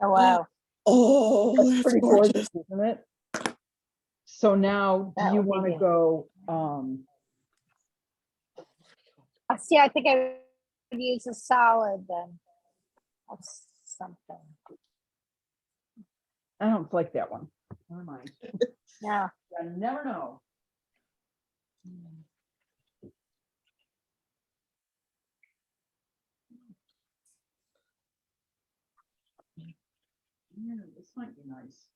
Oh, wow. Oh, That's that's pretty gorgeous. gorgeous, isn't it? So now, do That you would be want to good. go, See, I think I would use a solid then. Of something. I don't like that one. Never mind. Yeah. I never know. Yeah, this might be nice.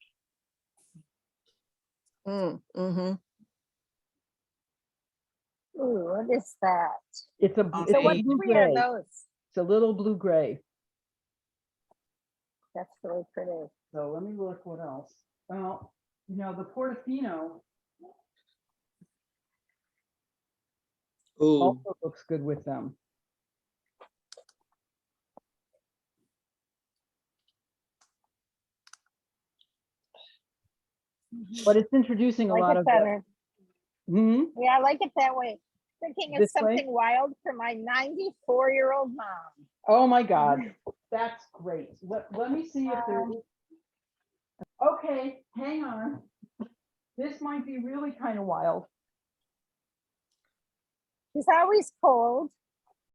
Mm-hmm. Ooh, what is that? It's a, Oh, it's So a what neat. blue three are gray. those? It's a little blue gray. That's really pretty. So let me look what else. Well, you know, the Portofino Ooh, also looks good with them. But it's introducing a Like lot it of better. Hmm. Yeah, I like it that way. Thinking of This way? something wild for my 94-year-old mom. Oh my God, that's great. Let me see if there. Okay, hang on. This might be really kind of wild. She's always cold.